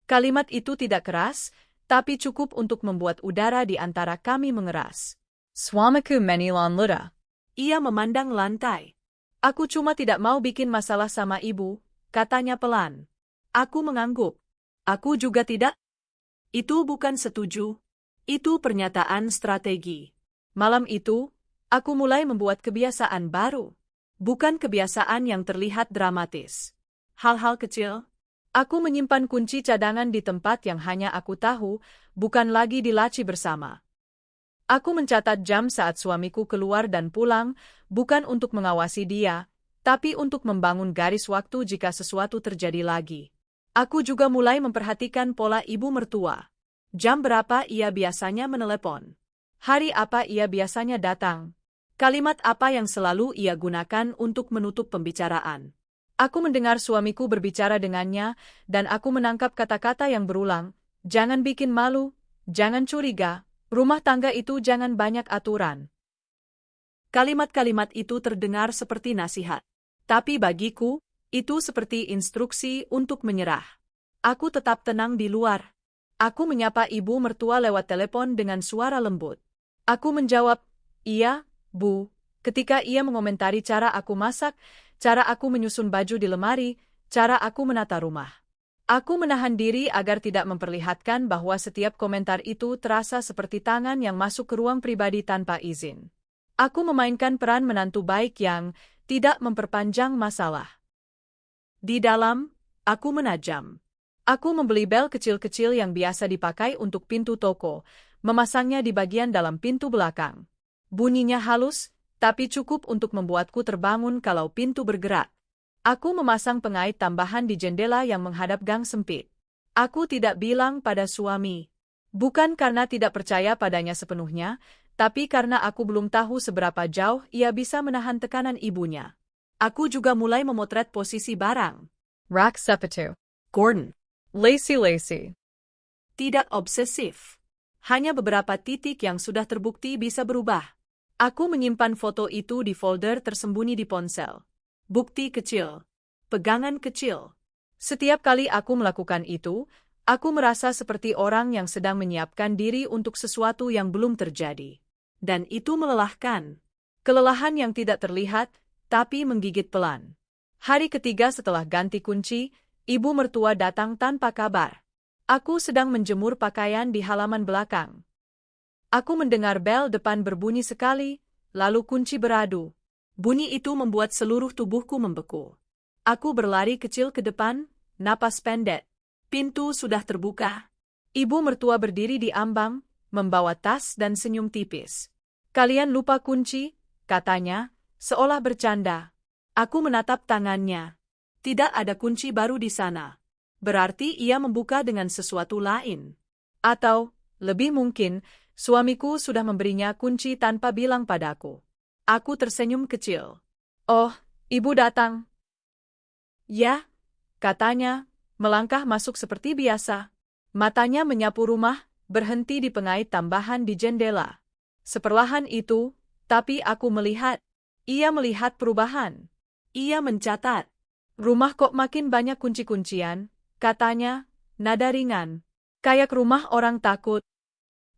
Kalimat itu tidak keras, tapi cukup untuk membuat udara di antara kami mengeras. Suamiku menilan luda. Ia memandang lantai. Aku cuma tidak mau bikin masalah sama ibu, katanya pelan. Aku mengangguk. Aku juga tidak. Itu bukan setuju. Itu pernyataan strategi. Malam itu, aku mulai membuat kebiasaan baru. Bukan kebiasaan yang terlihat dramatis. Hal-hal kecil. Aku menyimpan kunci cadangan di tempat yang hanya aku tahu, bukan lagi di laci bersama. Aku mencatat jam saat suamiku keluar dan pulang, bukan untuk mengawasi dia, tapi untuk membangun garis waktu jika sesuatu terjadi lagi. Aku juga mulai memperhatikan pola ibu mertua. Jam berapa ia biasanya menelepon? Hari apa ia biasanya datang? Kalimat apa yang selalu ia gunakan untuk menutup pembicaraan? Aku mendengar suamiku berbicara dengannya, dan aku menangkap kata-kata yang berulang. Jangan bikin malu, jangan curiga, rumah tangga itu jangan banyak aturan. Kalimat-kalimat itu terdengar seperti nasihat. Tapi bagiku, itu seperti instruksi untuk menyerah. Aku tetap tenang di luar. Aku menyapa ibu mertua lewat telepon dengan suara lembut. Aku menjawab, iya, Bu, ketika ia mengomentari cara aku masak, cara aku menyusun baju di lemari, cara aku menata rumah. Aku menahan diri agar tidak memperlihatkan bahwa setiap komentar itu terasa seperti tangan yang masuk ke ruang pribadi tanpa izin. Aku memainkan peran menantu baik yang tidak memperpanjang masalah. Di dalam, aku menajam. Aku membeli bel kecil-kecil yang biasa dipakai untuk pintu toko, memasangnya di bagian dalam pintu belakang. Bunyinya halus, tapi cukup untuk membuatku terbangun kalau pintu bergerak. Aku memasang pengait tambahan di jendela yang menghadap gang sempit. Aku tidak bilang pada suami. Bukan karena tidak percaya padanya sepenuhnya, tapi karena aku belum tahu seberapa jauh ia bisa menahan tekanan ibunya. Aku juga mulai memotret posisi barang. Rack sepatu. Gordon. Lacy. Tidak obsesif. Hanya beberapa titik yang sudah terbukti bisa berubah. Aku menyimpan foto itu di folder tersembunyi di ponsel. Bukti kecil. Pegangan kecil. Setiap kali aku melakukan itu, aku merasa seperti orang yang sedang menyiapkan diri untuk sesuatu yang belum terjadi. Dan itu melelahkan. Kelelahan yang tidak terlihat, tapi menggigit pelan. Hari ketiga setelah ganti kunci, ibu mertua datang tanpa kabar. Aku sedang menjemur pakaian di halaman belakang. Aku mendengar bel depan berbunyi sekali, lalu kunci beradu. Bunyi itu membuat seluruh tubuhku membeku. Aku berlari kecil ke depan, napas pendek. Pintu sudah terbuka. Ibu mertua berdiri di ambang, membawa tas dan senyum tipis. Kalian lupa kunci, katanya, seolah bercanda. Aku menatap tangannya. Tidak ada kunci baru di sana. Berarti ia membuka dengan sesuatu lain. Atau, lebih mungkin, suamiku sudah memberinya kunci tanpa bilang padaku. Aku tersenyum kecil. Oh, ibu datang. Ya, katanya, melangkah masuk seperti biasa. Matanya menyapu rumah, berhenti di pengait tambahan di jendela. Seperlahan itu, tapi aku melihat. Ia melihat perubahan. Ia mencatat. Rumah kok makin banyak kunci-kuncian, katanya, nada ringan. Kayak rumah orang takut.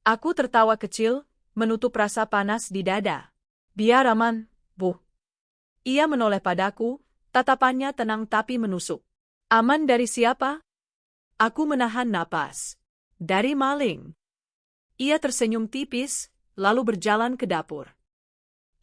Aku tertawa kecil, menutup rasa panas di dada. Biar aman, Bu. Ia menoleh padaku, tatapannya tenang tapi menusuk. Aman dari siapa? Aku menahan napas. Dari maling. Ia tersenyum tipis, lalu berjalan ke dapur.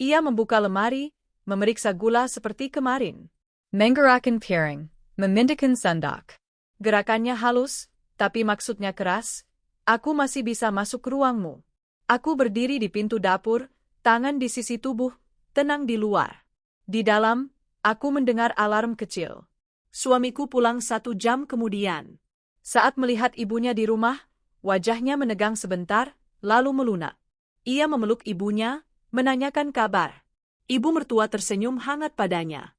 Ia membuka lemari, memeriksa gula seperti kemarin. Menggerakan piring, memindahkan sendok. Gerakannya halus, tapi maksudnya keras. Aku masih bisa masuk ke ruangmu. Aku berdiri di pintu dapur, tangan di sisi tubuh, tenang di luar. Di dalam, aku mendengar alarm kecil. Suamiku pulang 1 jam kemudian. Saat melihat ibunya di rumah, wajahnya menegang sebentar, lalu melunak. Ia memeluk ibunya, menanyakan kabar. Ibu mertua tersenyum hangat padanya.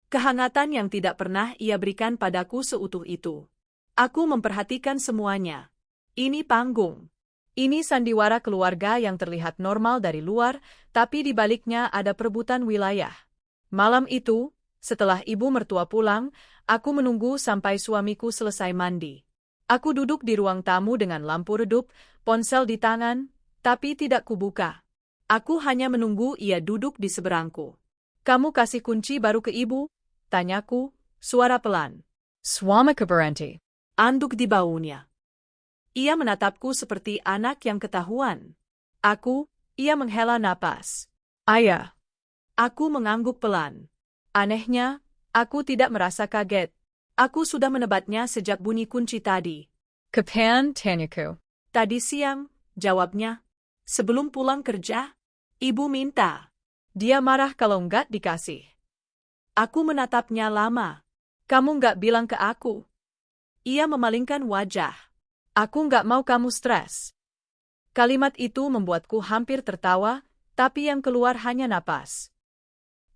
Kehangatan yang tidak pernah ia berikan padaku seutuh itu. Aku memperhatikan semuanya. Ini panggung. Ini sandiwara keluarga yang terlihat normal dari luar, tapi di baliknya ada perebutan wilayah. Malam itu, setelah ibu mertua pulang, aku menunggu sampai suamiku selesai mandi. Aku duduk di ruang tamu dengan lampu redup, ponsel di tangan, tapi tidak kubuka. Aku hanya menunggu ia duduk di seberangku. Kamu kasih kunci baru ke ibu? Tanyaku, suara pelan. Suamiku berhenti. Anduk di baunya. Ia menatapku seperti anak yang ketahuan. Ia menghela napas. Ayah. Aku mengangguk pelan. Anehnya, aku tidak merasa kaget. Aku sudah menebatnya sejak bunyi kunci tadi. Kapan, tanyaku. Tadi siang, jawabnya. Sebelum pulang kerja, ibu minta. Dia marah kalau nggak dikasih. Aku menatapnya lama. Kamu nggak bilang ke aku. Ia memalingkan wajah. Aku nggak mau kamu stres. Kalimat itu membuatku hampir tertawa, tapi yang keluar hanya napas.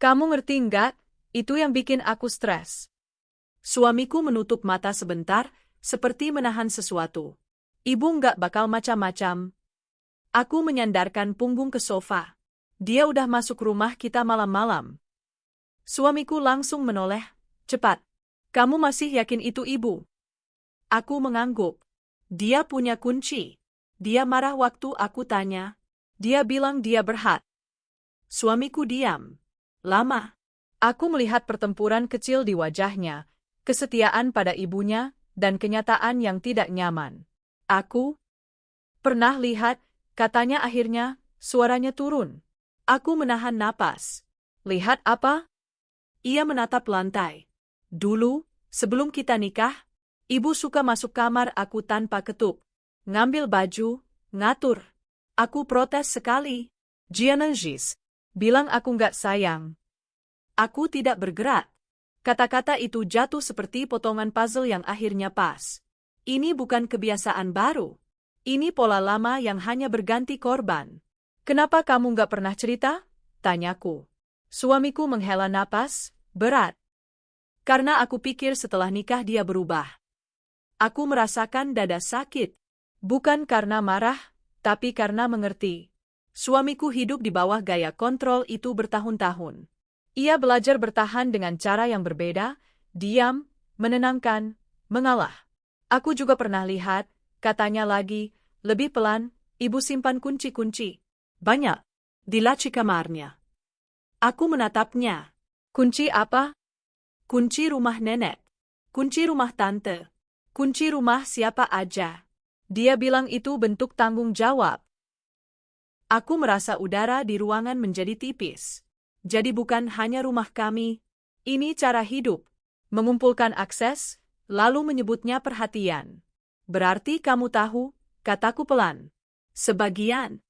Kamu ngerti nggak? Itu yang bikin aku stres. Suamiku menutup mata sebentar, seperti menahan sesuatu. Ibu nggak bakal macam-macam. Aku menyandarkan punggung ke sofa. Dia udah masuk rumah kita malam-malam. Suamiku langsung menoleh. Cepat. Kamu masih yakin itu ibu? Aku mengangguk. Dia punya kunci. Dia marah waktu aku tanya. Dia bilang dia berhak. Suamiku diam. Lama. Aku melihat pertempuran kecil di wajahnya, kesetiaan pada ibunya, dan kenyataan yang tidak nyaman. Aku pernah lihat, katanya akhirnya, suaranya turun. Aku menahan napas. Lihat apa? Ia menatap lantai. Dulu, sebelum kita nikah, ibu suka masuk kamar aku tanpa ketuk. Ngambil baju, ngatur. Aku protes sekali. Gianangis. Bilang aku nggak sayang. Aku tidak bergerak. Kata-kata itu jatuh seperti potongan puzzle yang akhirnya pas. Ini bukan kebiasaan baru. Ini pola lama yang hanya berganti korban. Kenapa kamu nggak pernah cerita? Tanyaku. Suamiku menghela napas, berat. Karena aku pikir setelah nikah dia berubah. Aku merasakan dada sakit. Bukan karena marah, tapi karena mengerti. Suamiku hidup di bawah gaya kontrol itu bertahun-tahun. Ia belajar bertahan dengan cara yang berbeda, diam, menenangkan, mengalah. Aku juga pernah lihat, katanya lagi, lebih pelan, ibu simpan kunci-kunci. Banyak. Di laci kamarnya. Aku menatapnya. Kunci apa? Kunci rumah nenek. Kunci rumah tante. Kunci rumah siapa aja. Dia bilang itu bentuk tanggung jawab. Aku merasa udara di ruangan menjadi tipis. Jadi bukan hanya rumah kami. Ini cara hidup. Mengumpulkan akses, lalu menyebutnya perhatian. Berarti kamu tahu, kataku pelan. Sebagian.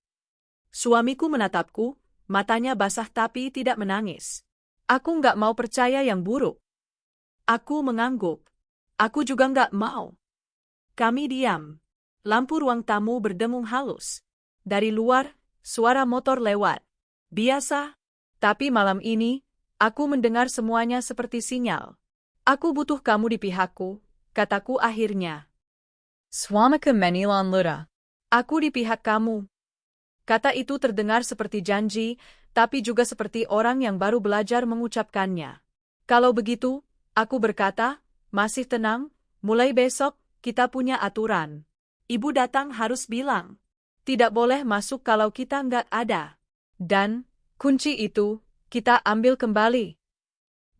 Suamiku menatapku, matanya basah tapi tidak menangis. Aku nggak mau percaya yang buruk. Aku mengangguk. Aku juga nggak mau. Kami diam. Lampu ruang tamu berdengung halus. Dari luar, suara motor lewat. Biasa. Tapi malam ini, aku mendengar semuanya seperti sinyal. Aku butuh kamu di pihakku, kataku akhirnya. Swamika Menilan Luda. Aku di pihak kamu. Kata itu terdengar seperti janji, tapi juga seperti orang yang baru belajar mengucapkannya. Kalau begitu, aku berkata, masih tenang, mulai besok, kita punya aturan. Ibu datang harus bilang. Tidak boleh masuk kalau kita nggak ada. Dan, kunci itu, kita ambil kembali.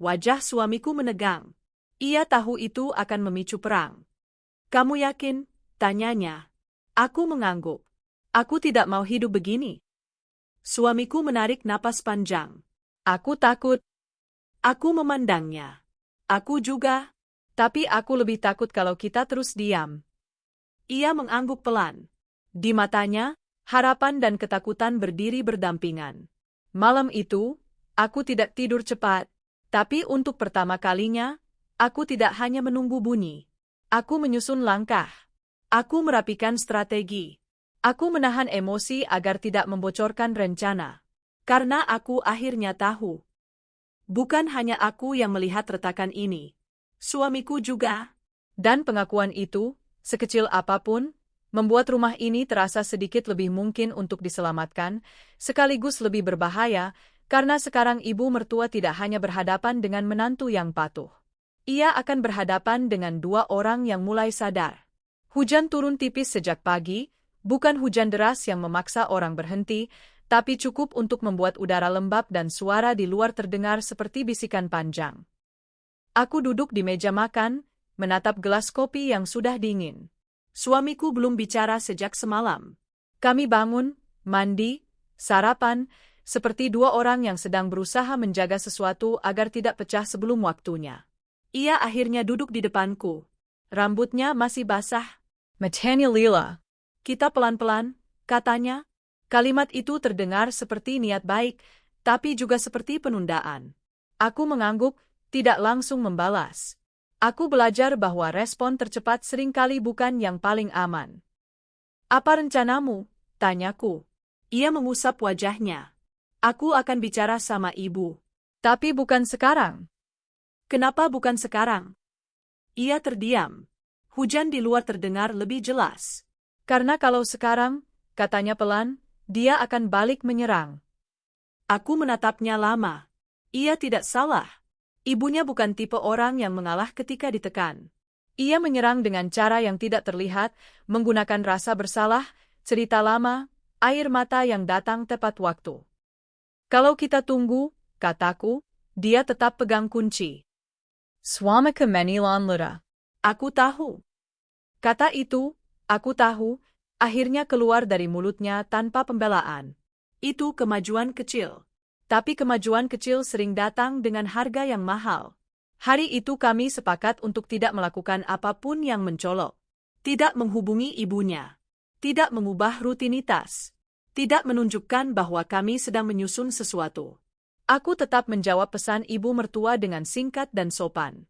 Wajah suamiku menegang. Ia tahu itu akan memicu perang. Kamu yakin? Tanyanya. Aku mengangguk. Aku tidak mau hidup begini. Suamiku menarik napas panjang. Aku takut. Aku memandangnya. Aku juga. Tapi aku lebih takut kalau kita terus diam. Ia mengangguk pelan. Di matanya, harapan dan ketakutan berdiri berdampingan. Malam itu, aku tidak tidur cepat. Tapi untuk pertama kalinya, aku tidak hanya menunggu bunyi. Aku menyusun langkah. Aku merapikan strategi. Aku menahan emosi agar tidak membocorkan rencana. Karena aku akhirnya tahu. Bukan hanya aku yang melihat retakan ini. Suamiku juga. Dan pengakuan itu, sekecil apapun, membuat rumah ini terasa sedikit lebih mungkin untuk diselamatkan, sekaligus lebih berbahaya, karena sekarang ibu mertua tidak hanya berhadapan dengan menantu yang patuh. Ia akan berhadapan dengan dua orang yang mulai sadar. Hujan turun tipis sejak pagi, bukan hujan deras yang memaksa orang berhenti, tapi cukup untuk membuat udara lembab dan suara di luar terdengar seperti bisikan panjang. Aku duduk di meja makan, menatap gelas kopi yang sudah dingin. Suamiku belum bicara sejak semalam. Kami bangun, mandi, sarapan, seperti dua orang yang sedang berusaha menjaga sesuatu agar tidak pecah sebelum waktunya. Ia akhirnya duduk di depanku. Rambutnya masih basah. Matanya Lila. Kita pelan-pelan, katanya. Kalimat itu terdengar seperti niat baik, tapi juga seperti penundaan. Aku mengangguk, tidak langsung membalas. Aku belajar bahwa respon tercepat seringkali bukan yang paling aman. Apa rencanamu? Tanyaku. Ia mengusap wajahnya. Aku akan bicara sama ibu. Tapi bukan sekarang. Kenapa bukan sekarang? Ia terdiam. Hujan di luar terdengar lebih jelas. Karena kalau sekarang, katanya pelan, dia akan balik menyerang. Aku menatapnya lama. Ia tidak salah. Ibunya bukan tipe orang yang mengalah ketika ditekan. Ia menyerang dengan cara yang tidak terlihat, menggunakan rasa bersalah, cerita lama, air mata yang datang tepat waktu. Kalau kita tunggu, kataku, dia tetap pegang kunci. Swamika Menilan Luda. Aku tahu. Kata itu, aku tahu, akhirnya keluar dari mulutnya tanpa pembelaan. Itu kemajuan kecil. Tapi kemajuan kecil sering datang dengan harga yang mahal. Hari itu kami sepakat untuk tidak melakukan apapun yang mencolok. Tidak menghubungi ibunya. Tidak mengubah rutinitas. Tidak menunjukkan bahwa kami sedang menyusun sesuatu. Aku tetap menjawab pesan ibu mertua dengan singkat dan sopan.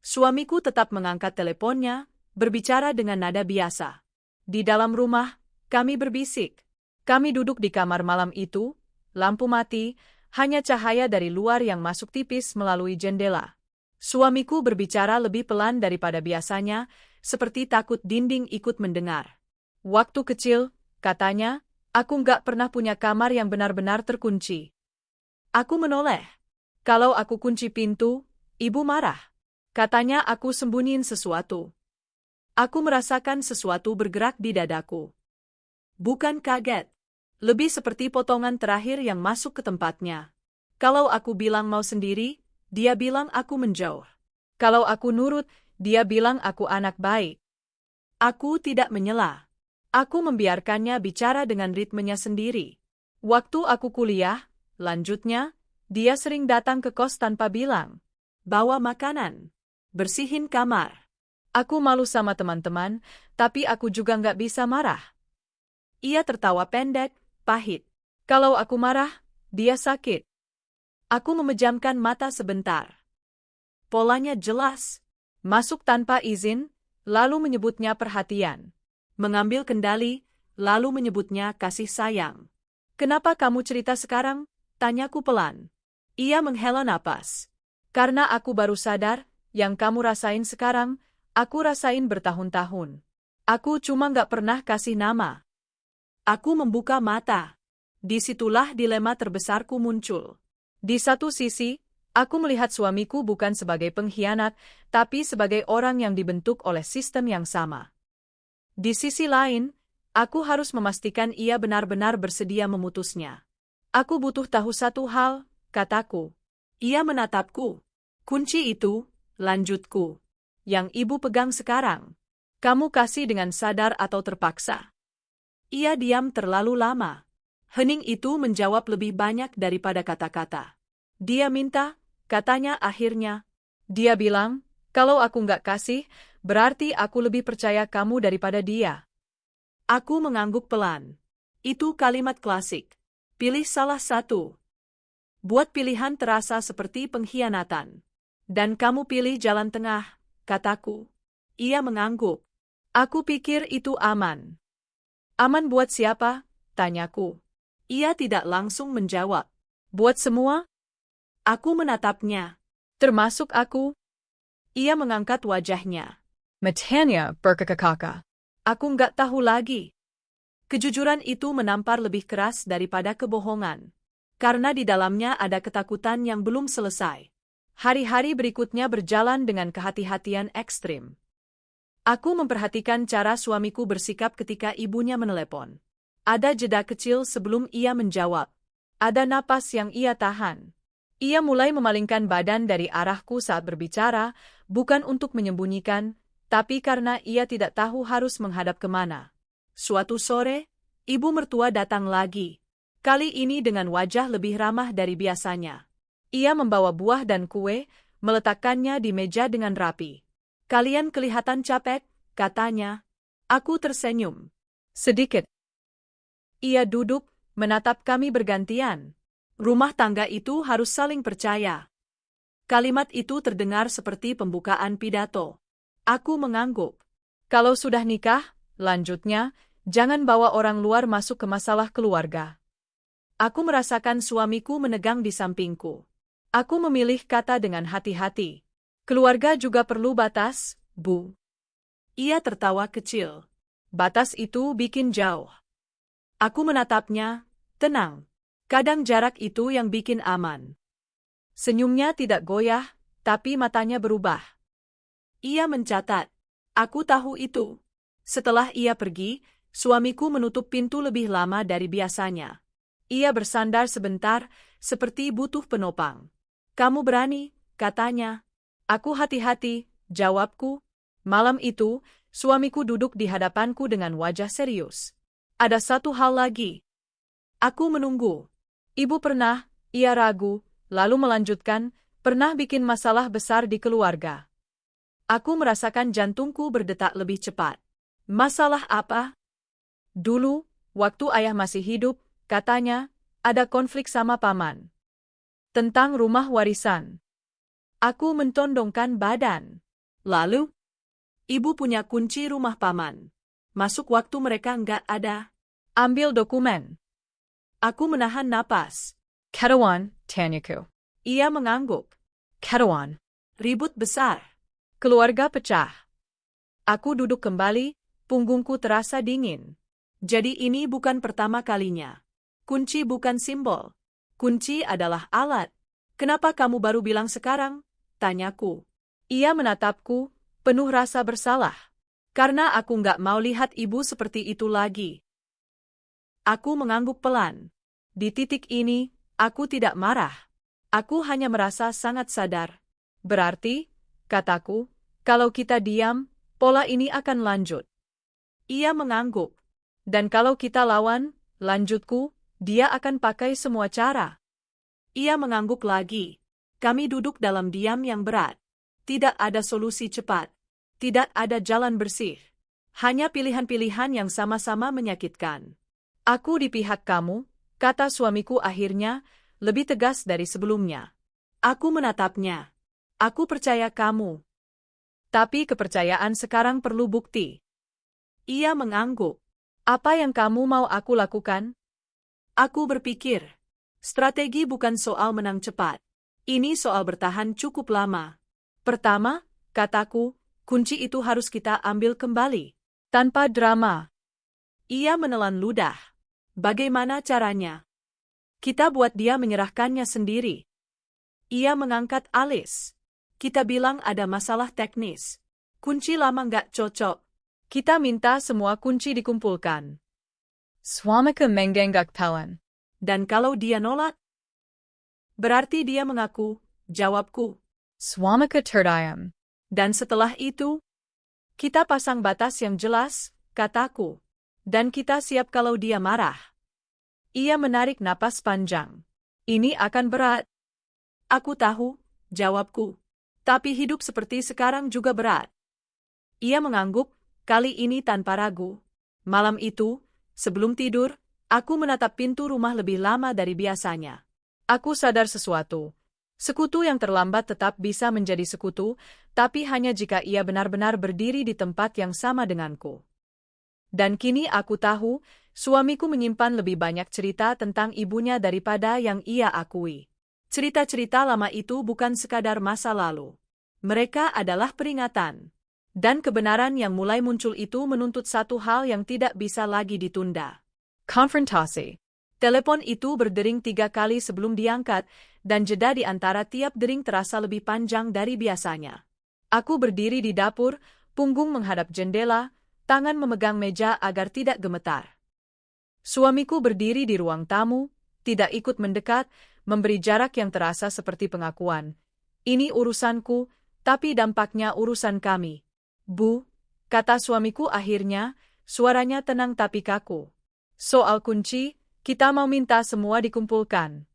Suamiku tetap mengangkat teleponnya, berbicara dengan nada biasa. Di dalam rumah, kami berbisik. Kami duduk di kamar malam itu, lampu mati, hanya cahaya dari luar yang masuk tipis melalui jendela. Suamiku berbicara lebih pelan daripada biasanya, seperti takut dinding ikut mendengar. Waktu kecil, katanya, aku nggak pernah punya kamar yang benar-benar terkunci. Aku menoleh. Kalau aku kunci pintu, ibu marah. Katanya aku sembunyiin sesuatu. Aku merasakan sesuatu bergerak di dadaku. Bukan kaget. Lebih seperti potongan terakhir yang masuk ke tempatnya. Kalau aku bilang mau sendiri, dia bilang aku menjauh. Kalau aku nurut, dia bilang aku anak baik. Aku tidak menyela. Aku membiarkannya bicara dengan ritmenya sendiri. Waktu aku kuliah, lanjutnya, dia sering datang ke kos tanpa bilang. Bawa makanan. Bersihin kamar. Aku malu sama teman-teman, tapi aku juga nggak bisa marah. Ia tertawa pendek, pahit. Kalau aku marah, dia sakit. Aku memejamkan mata sebentar. Polanya jelas. Masuk tanpa izin, lalu menyebutnya perhatian. Mengambil kendali, lalu menyebutnya kasih sayang. Kenapa kamu cerita sekarang? Tanyaku pelan. Ia menghela napas. Karena aku baru sadar, yang kamu rasain sekarang, aku rasain bertahun-tahun. Aku cuma nggak pernah kasih nama. Aku membuka mata. Disitulah dilema terbesarku muncul. Di satu sisi, aku melihat suamiku bukan sebagai pengkhianat, tapi sebagai orang yang dibentuk oleh sistem yang sama. Di sisi lain, aku harus memastikan ia benar-benar bersedia memutusnya. Aku butuh tahu satu hal, kataku. Ia menatapku. Kunci itu, lanjutku. Yang ibu pegang sekarang. Kamu kasih dengan sadar atau terpaksa. Ia diam terlalu lama. Hening itu menjawab lebih banyak daripada kata-kata. Dia minta, katanya akhirnya. Dia bilang, kalau aku nggak kasih, berarti aku lebih percaya kamu daripada dia. Aku mengangguk pelan. Itu kalimat klasik. Pilih salah satu. Buat pilihan terasa seperti pengkhianatan. Dan kamu pilih jalan tengah, kataku. Ia mengangguk. Aku pikir itu aman. Aman buat siapa? Tanyaku. Ia tidak langsung menjawab. Buat semua? Aku menatapnya. Termasuk aku? Ia mengangkat wajahnya. Matanya berkakak. Aku nggak tahu lagi. Kejujuran itu menampar lebih keras daripada kebohongan. Karena di dalamnya ada ketakutan yang belum selesai. Hari-hari berikutnya berjalan dengan kehati-hatian ekstrim. Aku memperhatikan cara suamiku bersikap ketika ibunya menelepon. Ada jeda kecil sebelum ia menjawab. Ada napas yang ia tahan. Ia mulai memalingkan badan dari arahku saat berbicara, bukan untuk menyembunyikan, tapi karena ia tidak tahu harus menghadap kemana. Suatu sore, ibu mertua datang lagi. Kali ini dengan wajah lebih ramah dari biasanya. Ia membawa buah dan kue, meletakkannya di meja dengan rapi. Kalian kelihatan capek, katanya. Aku tersenyum. Sedikit. Ia duduk, menatap kami bergantian. Rumah tangga itu harus saling percaya. Kalimat itu terdengar seperti pembukaan pidato. Aku mengangguk. Kalau sudah nikah, lanjutnya, jangan bawa orang luar masuk ke masalah keluarga. Aku merasakan suamiku menegang di sampingku. Aku memilih kata dengan hati-hati. Keluarga juga perlu batas, Bu. Ia tertawa kecil. Batas itu bikin jauh. Aku menatapnya, tenang. Kadang jarak itu yang bikin aman. Senyumnya tidak goyah, tapi matanya berubah. Ia mencatat. Aku tahu itu. Setelah ia pergi, suamiku menutup pintu lebih lama dari biasanya. Ia bersandar sebentar, seperti butuh penopang. Kamu berani, katanya. Aku hati-hati, jawabku. Malam itu, suamiku duduk di hadapanku dengan wajah serius. Ada satu hal lagi. Aku menunggu. Ibu pernah, ia ragu, lalu melanjutkan, pernah bikin masalah besar di keluarga. Aku merasakan jantungku berdetak lebih cepat. Masalah apa? Dulu, waktu ayah masih hidup, katanya, ada konflik sama paman. Tentang rumah warisan. Aku mentondongkan badan. Lalu, ibu punya kunci rumah paman. Masuk waktu mereka nggak ada. Ambil dokumen. Aku menahan napas. Katawan, tanyaku. Ia mengangguk. Katawan. Ribut besar. Keluarga pecah. Aku duduk kembali, punggungku terasa dingin. Jadi ini bukan pertama kalinya. Kunci bukan simbol. Kunci adalah alat. Kenapa kamu baru bilang sekarang? Tanyaku. Ia menatapku, penuh rasa bersalah. Karena aku nggak mau lihat ibu seperti itu lagi. Aku mengangguk pelan. Di titik ini, aku tidak marah. Aku hanya merasa sangat sadar. Berarti, kataku, kalau kita diam, pola ini akan lanjut. Ia mengangguk. Dan kalau kita lawan, lanjutku, dia akan pakai semua cara. Ia mengangguk lagi. Kami duduk dalam diam yang berat. Tidak ada solusi cepat. Tidak ada jalan bersih. Hanya pilihan-pilihan yang sama-sama menyakitkan. Aku di pihak kamu, kata suamiku akhirnya, lebih tegas dari sebelumnya. Aku menatapnya. Aku percaya kamu. Tapi kepercayaan sekarang perlu bukti. Ia mengangguk. Apa yang kamu mau aku lakukan? Aku berpikir, strategi bukan soal menang cepat. Ini soal bertahan cukup lama. Pertama, kataku, kunci itu harus kita ambil kembali. Tanpa drama. Ia menelan ludah. Bagaimana caranya? Kita buat dia menyerahkannya sendiri. Ia mengangkat alis. Kita bilang ada masalah teknis. Kunci lama nggak cocok. Kita minta semua kunci dikumpulkan. Swamika mengganggu pawan. Dan kalau dia nolak? Berarti dia mengaku, jawabku. Swamika terdayam. Dan setelah itu, kita pasang batas yang jelas, kataku. Dan kita siap kalau dia marah. Ia menarik napas panjang. Ini akan berat. Aku tahu, jawabku. Tapi hidup seperti sekarang juga berat. Ia mengangguk, kali ini tanpa ragu. Malam itu, sebelum tidur, aku menatap pintu rumah lebih lama dari biasanya. Aku sadar sesuatu. Sekutu yang terlambat tetap bisa menjadi sekutu, tapi hanya jika ia benar-benar berdiri di tempat yang sama denganku. Dan kini aku tahu, suamiku menyimpan lebih banyak cerita tentang ibunya daripada yang ia akui. Cerita-cerita lama itu bukan sekadar masa lalu. Mereka adalah peringatan. Dan kebenaran yang mulai muncul itu menuntut satu hal yang tidak bisa lagi ditunda. Konfrontasi. Telepon itu berdering 3 kali sebelum diangkat, dan jeda di antara tiap dering terasa lebih panjang dari biasanya. Aku berdiri di dapur, punggung menghadap jendela, tangan memegang meja agar tidak gemetar. Suamiku berdiri di ruang tamu, tidak ikut mendekat, memberi jarak yang terasa seperti pengakuan. Ini urusanku, tapi dampaknya urusan kami. Bu, kata suamiku akhirnya, suaranya tenang tapi kaku. Soal kunci, kita mau minta semua dikumpulkan.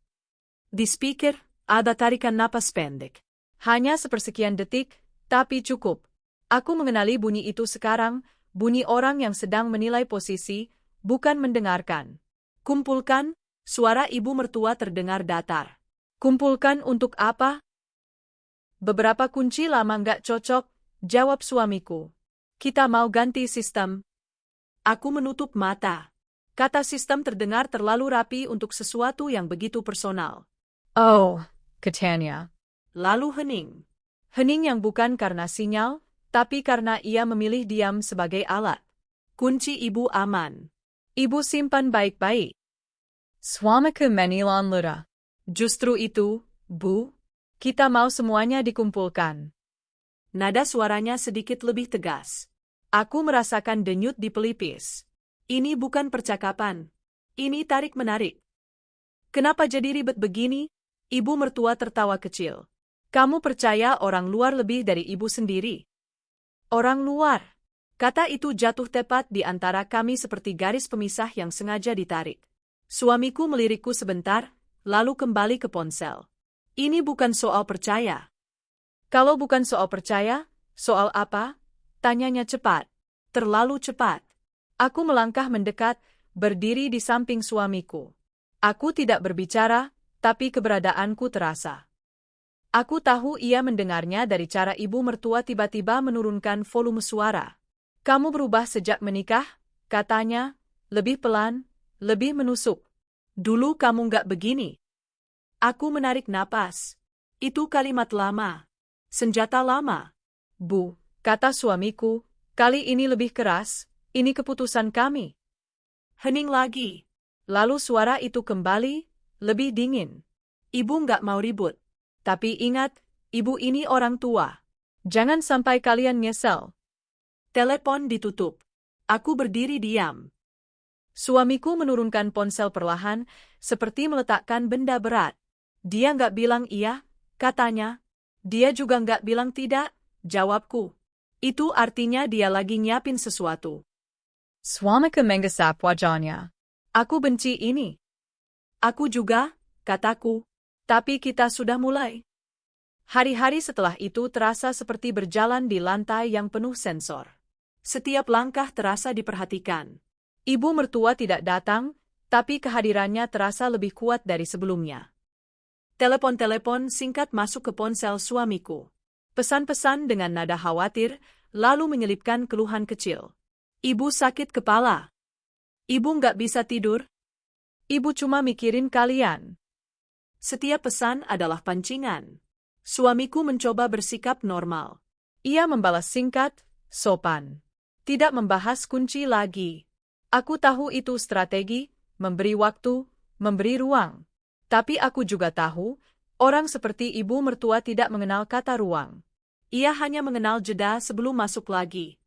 Di speaker, ada tarikan napas pendek. Hanya sepersekian detik, tapi cukup. Aku mengenali bunyi itu sekarang, bunyi orang yang sedang menilai posisi, bukan mendengarkan. Kumpulkan, suara ibu mertua terdengar datar. Kumpulkan untuk apa? Beberapa kunci lama nggak cocok, jawab suamiku. Kita mau ganti sistem. Aku menutup mata. Kata sistem terdengar terlalu rapi untuk sesuatu yang begitu personal. Oh, katanya. Lalu hening. Hening yang bukan karena sinyal, tapi karena ia memilih diam sebagai alat. Kunci ibu aman. Ibu simpan baik-baik. Swamika menilan luda. Justru itu, Bu. Kita mau semuanya dikumpulkan. Nada suaranya sedikit lebih tegas. Aku merasakan denyut di pelipis. Ini bukan percakapan. Ini tarik-menarik. Kenapa jadi ribet begini? Ibu mertua tertawa kecil. Kamu percaya orang luar lebih dari ibu sendiri? Orang luar. Kata itu jatuh tepat di antara kami seperti garis pemisah yang sengaja ditarik. Suamiku melirikku sebentar, lalu kembali ke ponsel. Ini bukan soal percaya. Kalau bukan soal percaya, soal apa? Tanyanya cepat. Terlalu cepat. Aku melangkah mendekat, berdiri di samping suamiku. Aku tidak berbicara, tapi keberadaanku terasa. Aku tahu ia mendengarnya dari cara ibu mertua tiba-tiba menurunkan volume suara. Kamu berubah sejak menikah, katanya, lebih pelan, lebih menusuk. Dulu kamu nggak begini. Aku menarik napas. Itu kalimat lama. Senjata lama. Bu, kata suamiku, kali ini lebih keras, ini keputusan kami. Hening lagi. Lalu suara itu kembali, lebih dingin. Ibu nggak mau ribut. Tapi ingat, ibu ini orang tua. Jangan sampai kalian nyesel. Telepon ditutup. Aku berdiri diam. Suamiku menurunkan ponsel perlahan, seperti meletakkan benda berat. Dia nggak bilang iya, katanya. Dia juga nggak bilang tidak, jawabku. Itu artinya dia lagi nyiapin sesuatu. Swamika mengesap wajahnya. Aku benci ini. Aku juga, kataku. Tapi kita sudah mulai. Hari-hari setelah itu terasa seperti berjalan di lantai yang penuh sensor. Setiap langkah terasa diperhatikan. Ibu mertua tidak datang, tapi kehadirannya terasa lebih kuat dari sebelumnya. Telepon-telepon singkat masuk ke ponsel suamiku. Pesan-pesan dengan nada khawatir, lalu menyelipkan keluhan kecil. Ibu sakit kepala. Ibu nggak bisa tidur. Ibu cuma mikirin kalian. Setiap pesan adalah pancingan. Suamiku mencoba bersikap normal. Ia membalas singkat, sopan. Tidak membahas kunci lagi. Aku tahu itu strategi, memberi waktu, memberi ruang. Tapi aku juga tahu, orang seperti ibu mertua tidak mengenal kata ruang. Ia hanya mengenal jeda sebelum masuk lagi.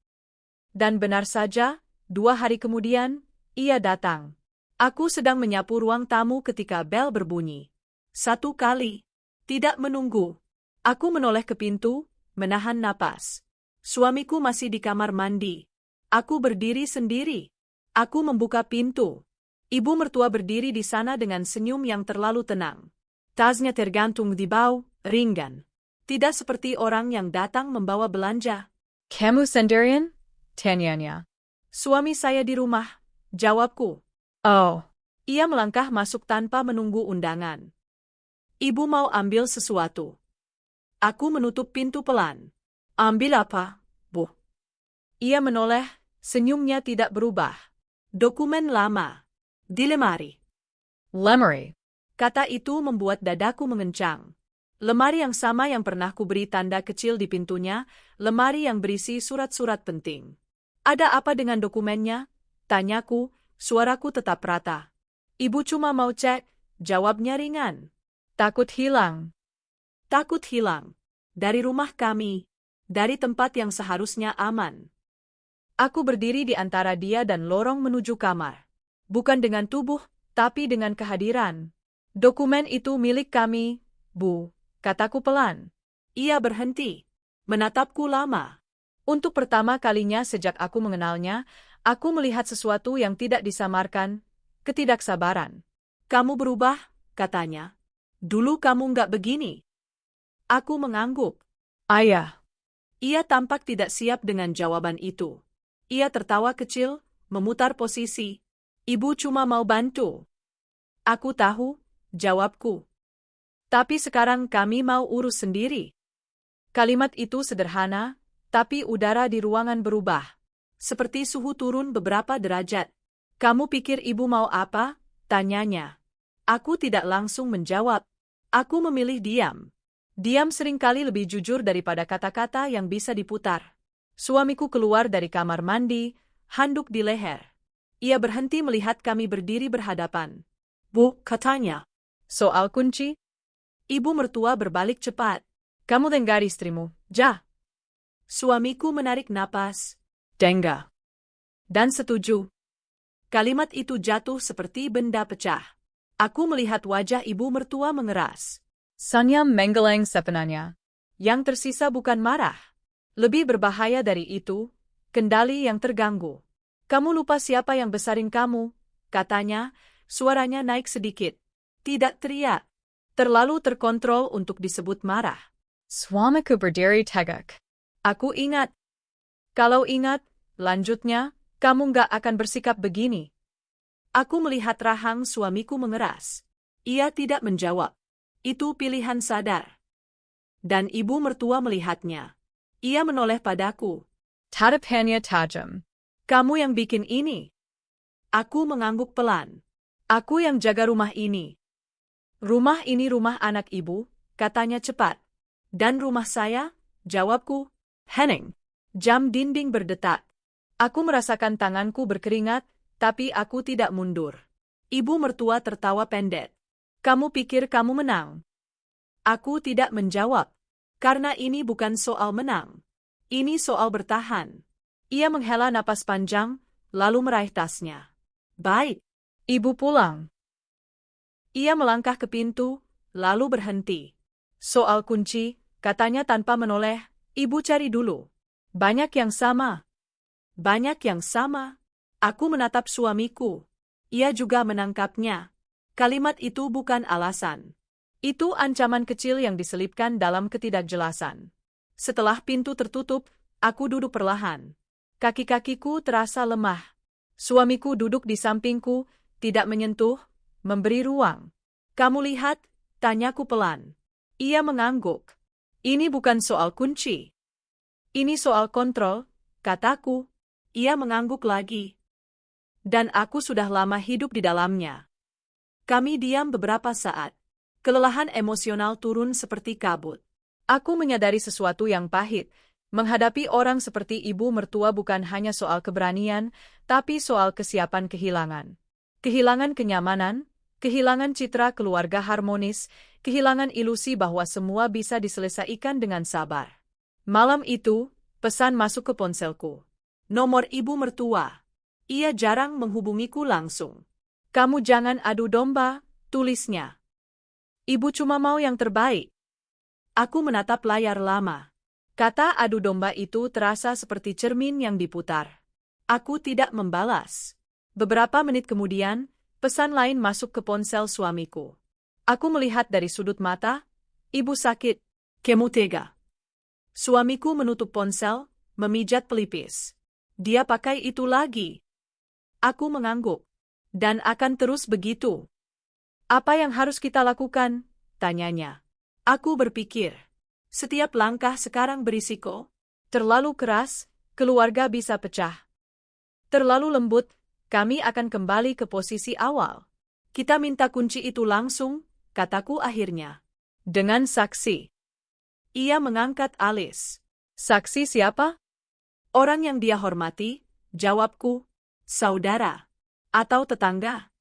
Dan benar saja, 2 hari kemudian, ia datang. Aku sedang menyapu ruang tamu ketika bel berbunyi. 1 kali. Tidak menunggu. Aku menoleh ke pintu, menahan napas. Suamiku masih di kamar mandi. Aku berdiri sendiri. Aku membuka pintu. Ibu mertua berdiri di sana dengan senyum yang terlalu tenang. Tasnya tergantung di bau, ringan. Tidak seperti orang yang datang membawa belanja. Kamu sendirian? Tanyanya. Suami saya di rumah, jawabku. Oh. Ia melangkah masuk tanpa menunggu undangan. Ibu mau ambil sesuatu. Aku menutup pintu pelan. Ambil apa, Bu? Ia menoleh, senyumnya tidak berubah. Dokumen lama. Di lemari. Lemari. Kata itu membuat dadaku mengencang. Lemari yang sama yang pernah kuberi tanda kecil di pintunya, lemari yang berisi surat-surat penting. Ada apa dengan dokumennya? Tanyaku, suaraku tetap rata. Ibu cuma mau cek, jawabnya ringan. Takut hilang. Takut hilang. Dari rumah kami. Dari tempat yang seharusnya aman. Aku berdiri di antara dia dan lorong menuju kamar. Bukan dengan tubuh, tapi dengan kehadiran. Dokumen itu milik kami, Bu, kataku pelan. Ia berhenti. Menatapku lama. Untuk pertama kalinya sejak aku mengenalnya, aku melihat sesuatu yang tidak disamarkan, ketidaksabaran. Kamu berubah, katanya. Dulu kamu nggak begini. Aku mengangguk. Ayah. Ia tampak tidak siap dengan jawaban itu. Ia tertawa kecil, memutar posisi. Ibu cuma mau bantu. Aku tahu, jawabku. Tapi sekarang kami mau urus sendiri. Kalimat itu sederhana, tapi udara di ruangan berubah. Seperti suhu turun beberapa derajat. Kamu pikir ibu mau apa? Tanyanya. Aku tidak langsung menjawab. Aku memilih diam. Diam seringkali lebih jujur daripada kata-kata yang bisa diputar. Suamiku keluar dari kamar mandi, handuk di leher. Ia berhenti melihat kami berdiri berhadapan. Bu, katanya. Soal kunci? Ibu mertua berbalik cepat. Kamu dengar istrimu, Ja. Suamiku menarik napas. Dengar. Dan setuju. Kalimat itu jatuh seperti benda pecah. Aku melihat wajah ibu mertua mengeras. Sanya menggeleng sebenarnya. Yang tersisa bukan marah. Lebih berbahaya dari itu, kendali yang terganggu. Kamu lupa siapa yang besarin kamu, katanya, suaranya naik sedikit. Tidak teriak. Terlalu terkontrol untuk disebut marah. Suamiku berdiri tegak. Aku ingat. Kalau ingat, lanjutnya, kamu nggak akan bersikap begini. Aku melihat rahang suamiku mengeras. Ia tidak menjawab. Itu pilihan sadar. Dan ibu mertua melihatnya. Ia menoleh padaku. Tatapannya tajam. Kamu yang bikin ini. Aku mengangguk pelan. Aku yang jaga rumah ini. Rumah ini rumah anak ibu, katanya cepat. Dan rumah saya, jawabku. Hening. Jam dinding berdetak. Aku merasakan tanganku berkeringat, tapi aku tidak mundur. Ibu mertua tertawa pendek. Kamu pikir kamu menang? Aku tidak menjawab. Karena ini bukan soal menang. Ini soal bertahan. Ia menghela napas panjang, lalu meraih tasnya. Baik. Ibu pulang. Ia melangkah ke pintu, lalu berhenti. Soal kunci, katanya tanpa menoleh, ibu cari dulu. Banyak yang sama. Banyak yang sama. Aku menatap suamiku. Ia juga menangkapnya. Kalimat itu bukan alasan. Itu ancaman kecil yang diselipkan dalam ketidakjelasan. Setelah pintu tertutup, aku duduk perlahan. Kaki-kakiku terasa lemah. Suamiku duduk di sampingku, tidak menyentuh, memberi ruang. Kamu lihat? Tanyaku pelan. Ia mengangguk. Ini bukan soal kunci. Ini soal kontrol, kataku. Ia mengangguk lagi. Dan aku sudah lama hidup di dalamnya. Kami diam beberapa saat. Kelelahan emosional turun seperti kabut. Aku menyadari sesuatu yang pahit. Menghadapi orang seperti ibu mertua bukan hanya soal keberanian, tapi soal kesiapan kehilangan. Kehilangan kenyamanan, kehilangan citra keluarga harmonis, kehilangan ilusi bahwa semua bisa diselesaikan dengan sabar. Malam itu, pesan masuk ke ponselku. Nomor ibu mertua. Ia jarang menghubungiku langsung. Kamu jangan adu domba, tulisnya. Ibu cuma mau yang terbaik. Aku menatap layar lama. Kata adu domba itu terasa seperti cermin yang diputar. Aku tidak membalas. Beberapa menit kemudian, pesan lain masuk ke ponsel suamiku. Aku melihat dari sudut mata, ibu sakit, kamu tega. Suamiku menutup ponsel, memijat pelipis. Dia pakai itu lagi. Aku mengangguk. Dan akan terus begitu. Apa yang harus kita lakukan? Tanyanya. Aku berpikir. Setiap langkah sekarang berisiko. Terlalu keras, keluarga bisa pecah. Terlalu lembut, kami akan kembali ke posisi awal. Kita minta kunci itu langsung, kataku akhirnya. Dengan saksi. Ia mengangkat alis. Saksi siapa? Orang yang dia hormati, jawabku. Saudara. Atau tetangga.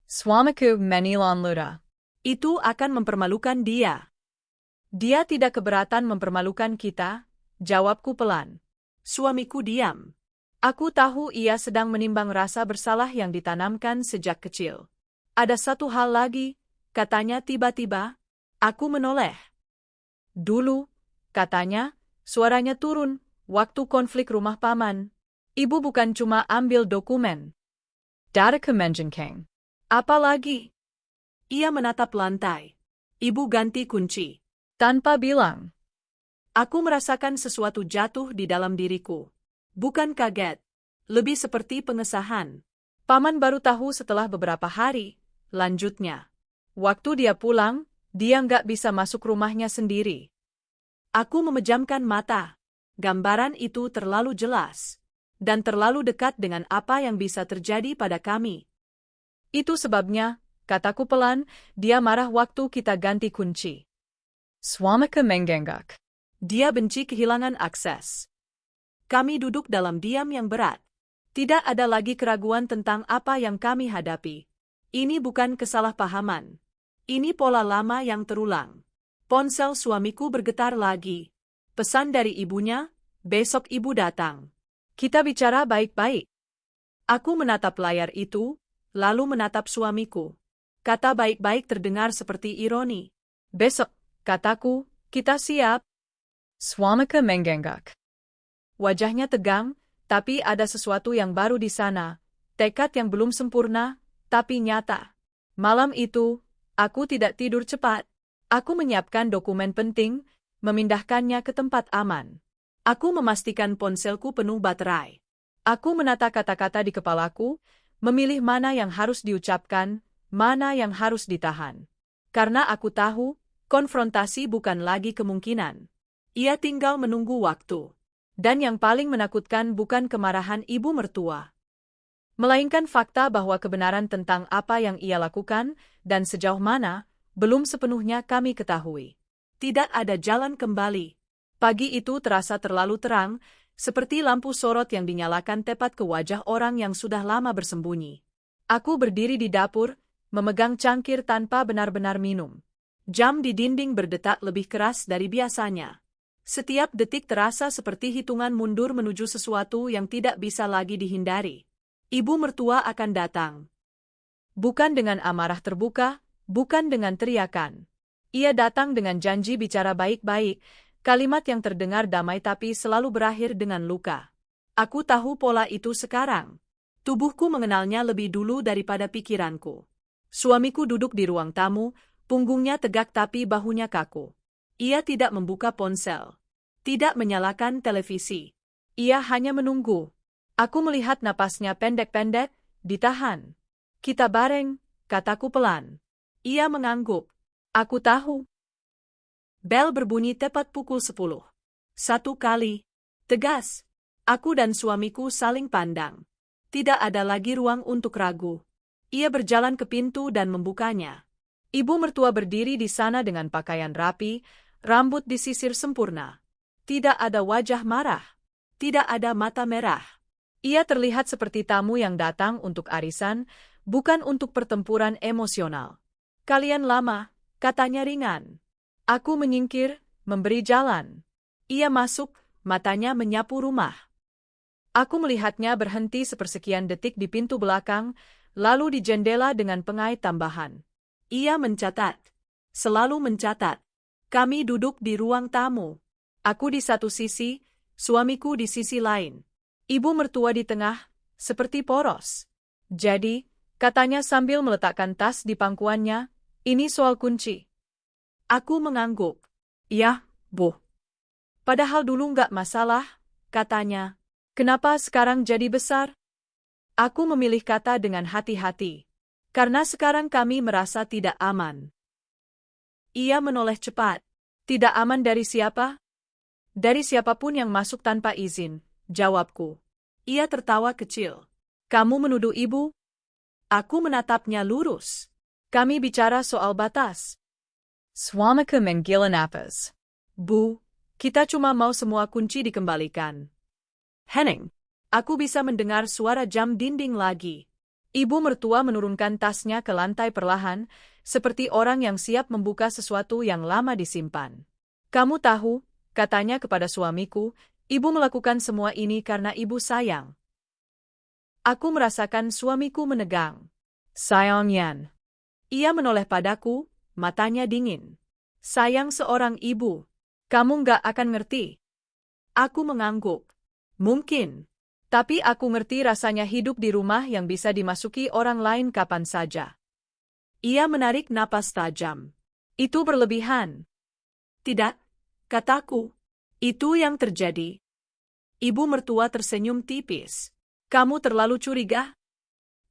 Suamiku menilon luda. Itu akan mempermalukan dia. Dia tidak keberatan mempermalukan kita, jawabku pelan. Suamiku diam. Aku tahu ia sedang menimbang rasa bersalah yang ditanamkan sejak kecil. Ada satu hal lagi, katanya tiba-tiba. Aku menoleh. Dulu, katanya, suaranya turun, waktu konflik rumah paman. Ibu bukan cuma ambil dokumen. Data kemenjengkeng. Apa lagi? Ia menatap lantai. Ibu ganti kunci. Tanpa bilang. Aku merasakan sesuatu jatuh di dalam diriku. Bukan kaget. Lebih seperti pengesahan. Paman baru tahu setelah beberapa hari, lanjutnya. Waktu dia pulang, dia nggak bisa masuk rumahnya sendiri. Aku memejamkan mata. Gambaran itu terlalu jelas. Dan terlalu dekat dengan apa yang bisa terjadi pada kami. Itu sebabnya, kataku pelan, dia marah waktu kita ganti kunci. Suamiku menggengak. Dia benci kehilangan akses. Kami duduk dalam diam yang berat. Tidak ada lagi keraguan tentang apa yang kami hadapi. Ini bukan kesalahpahaman. Ini pola lama yang terulang. Ponsel suamiku bergetar lagi. Pesan dari ibunya, besok ibu datang. Kita bicara baik-baik. Aku menatap layar itu, lalu menatap suamiku. Kata baik-baik terdengar seperti ironi. Besok, kataku, kita siap. Suamiku menggengak. Wajahnya tegang, tapi ada sesuatu yang baru di sana. Tekad yang belum sempurna, tapi nyata. Malam itu, aku tidak tidur cepat. Aku menyiapkan dokumen penting, memindahkannya ke tempat aman. Aku memastikan ponselku penuh baterai. Aku menata kata-kata di kepalaku, memilih mana yang harus diucapkan, mana yang harus ditahan. Karena aku tahu, konfrontasi bukan lagi kemungkinan. Ia tinggal menunggu waktu. Dan yang paling menakutkan bukan kemarahan ibu mertua, melainkan fakta bahwa kebenaran tentang apa yang ia lakukan dan sejauh mana, belum sepenuhnya kami ketahui. Tidak ada jalan kembali. Pagi itu terasa terlalu terang, seperti lampu sorot yang dinyalakan tepat ke wajah orang yang sudah lama bersembunyi. Aku berdiri di dapur, memegang cangkir tanpa benar-benar minum. Jam di dinding berdetak lebih keras dari biasanya. Setiap detik terasa seperti hitungan mundur menuju sesuatu yang tidak bisa lagi dihindari. Ibu mertua akan datang. Bukan dengan amarah terbuka, bukan dengan teriakan. Ia datang dengan janji bicara baik-baik, kalimat yang terdengar damai tapi selalu berakhir dengan luka. Aku tahu pola itu sekarang. Tubuhku mengenalnya lebih dulu daripada pikiranku. Suamiku duduk di ruang tamu, punggungnya tegak tapi bahunya kaku. Ia tidak membuka ponsel. Tidak menyalakan televisi. Ia hanya menunggu. Aku melihat napasnya pendek-pendek, ditahan. Kita bareng, kataku pelan. Ia mengangguk. Aku tahu. Bel berbunyi tepat pukul 10. Satu kali. Tegas. Aku dan suamiku saling pandang. Tidak ada lagi ruang untuk ragu. Ia berjalan ke pintu dan membukanya. Ibu mertua berdiri di sana dengan pakaian rapi, rambut disisir sempurna. Tidak ada wajah marah. Tidak ada mata merah. Ia terlihat seperti tamu yang datang untuk arisan, bukan untuk pertempuran emosional. Kalian lama, katanya ringan. Aku menyingkir, memberi jalan. Ia masuk, matanya menyapu rumah. Aku melihatnya berhenti sepersekian detik di pintu belakang, lalu di jendela dengan pengait tambahan. Ia mencatat. Selalu mencatat. Kami duduk di ruang tamu. Aku di satu sisi, suamiku di sisi lain. Ibu mertua di tengah, seperti poros. Jadi, katanya sambil meletakkan tas di pangkuannya, ini soal kunci. Aku mengangguk. Ya, Bu. Padahal dulu nggak masalah, katanya. Kenapa sekarang jadi besar? Aku memilih kata dengan hati-hati. Karena sekarang kami merasa tidak aman. Ia menoleh cepat. Tidak aman dari siapa? Dari siapapun yang masuk tanpa izin, jawabku. Ia tertawa kecil. Kamu menuduh ibu? Aku menatapnya lurus. Kami bicara soal batas. Suamiku menggilan napas. Bu, kita cuma mau semua kunci dikembalikan. Henning, aku bisa mendengar suara jam dinding lagi. Ibu mertua menurunkan tasnya ke lantai perlahan, seperti orang yang siap membuka sesuatu yang lama disimpan. Kamu tahu, katanya kepada suamiku, ibu melakukan semua ini karena ibu sayang. Aku merasakan suamiku menegang. Sayang Yan. Ia menoleh padaku, matanya dingin. Sayang seorang ibu. Kamu nggak akan ngerti. Aku mengangguk. Mungkin. Tapi aku ngerti rasanya hidup di rumah yang bisa dimasuki orang lain kapan saja. Ia menarik napas tajam. Itu berlebihan. Tidak, kataku. Itu yang terjadi. Ibu mertua tersenyum tipis. Kamu terlalu curiga?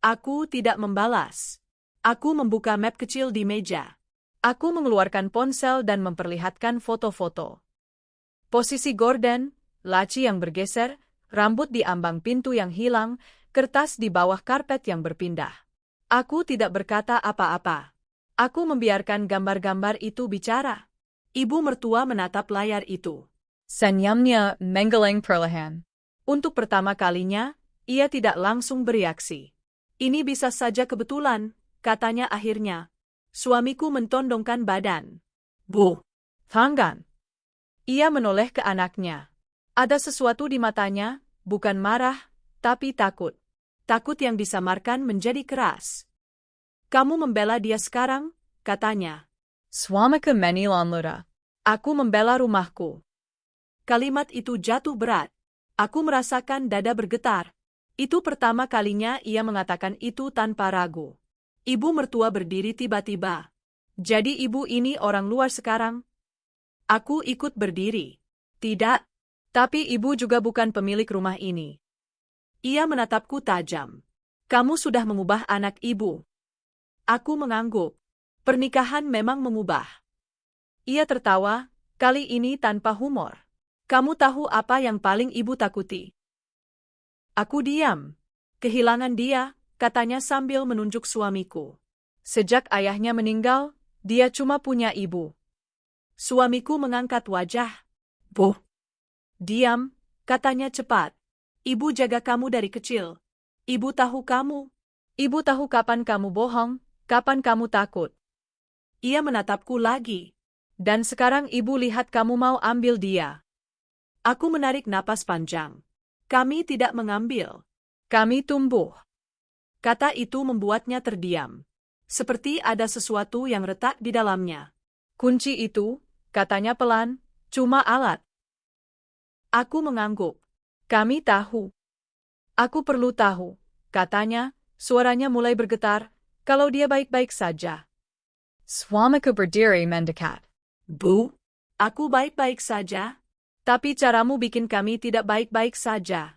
Aku tidak membalas. Aku membuka map kecil di meja. Aku mengeluarkan ponsel dan memperlihatkan foto-foto. Posisi Gordon, laci yang bergeser, rambut di ambang pintu yang hilang, kertas di bawah karpet yang berpindah. Aku tidak berkata apa-apa. Aku membiarkan gambar-gambar itu bicara. Ibu mertua menatap layar itu. Senyumnya menggeleng perlahan. Untuk pertama kalinya, ia tidak langsung bereaksi. Ini bisa saja kebetulan, katanya akhirnya. Suamiku mentondongkan badan. Bu, tangan. Ia menoleh ke anaknya. Ada sesuatu di matanya, bukan marah, tapi takut. Takut yang disamarkan menjadi keras. Kamu membela dia sekarang, katanya. Suamiku menilan luda. Aku membela rumahku. Kalimat itu jatuh berat. Aku merasakan dada bergetar. Itu pertama kalinya ia mengatakan itu tanpa ragu. Ibu mertua berdiri tiba-tiba. Jadi ibu ini orang luar sekarang? Aku ikut berdiri. Tidak. Tapi ibu juga bukan pemilik rumah ini. Ia menatapku tajam. Kamu sudah mengubah anak ibu. Aku mengangguk. Pernikahan memang mengubah. Ia tertawa, kali ini tanpa humor. Kamu tahu apa yang paling ibu takuti? Aku diam. Kehilangan dia, katanya sambil menunjuk suamiku. Sejak ayahnya meninggal, dia cuma punya ibu. Suamiku mengangkat wajah. Bu. Diam, katanya cepat. Ibu jaga kamu dari kecil. Ibu tahu kamu. Ibu tahu kapan kamu bohong, kapan kamu takut. Ia menatapku lagi. Dan sekarang ibu lihat kamu mau ambil dia. Aku menarik napas panjang. Kami tidak mengambil. Kami tumbuh. Kata itu membuatnya terdiam. Seperti ada sesuatu yang retak di dalamnya. Kunci itu, katanya pelan, cuma alat. Aku mengangguk. Kami tahu. Aku perlu tahu, katanya, suaranya mulai bergetar, kalau dia baik-baik saja. Suamiku berdiri mendekat. Bu, aku baik-baik saja. Tapi caramu bikin kami tidak baik-baik saja.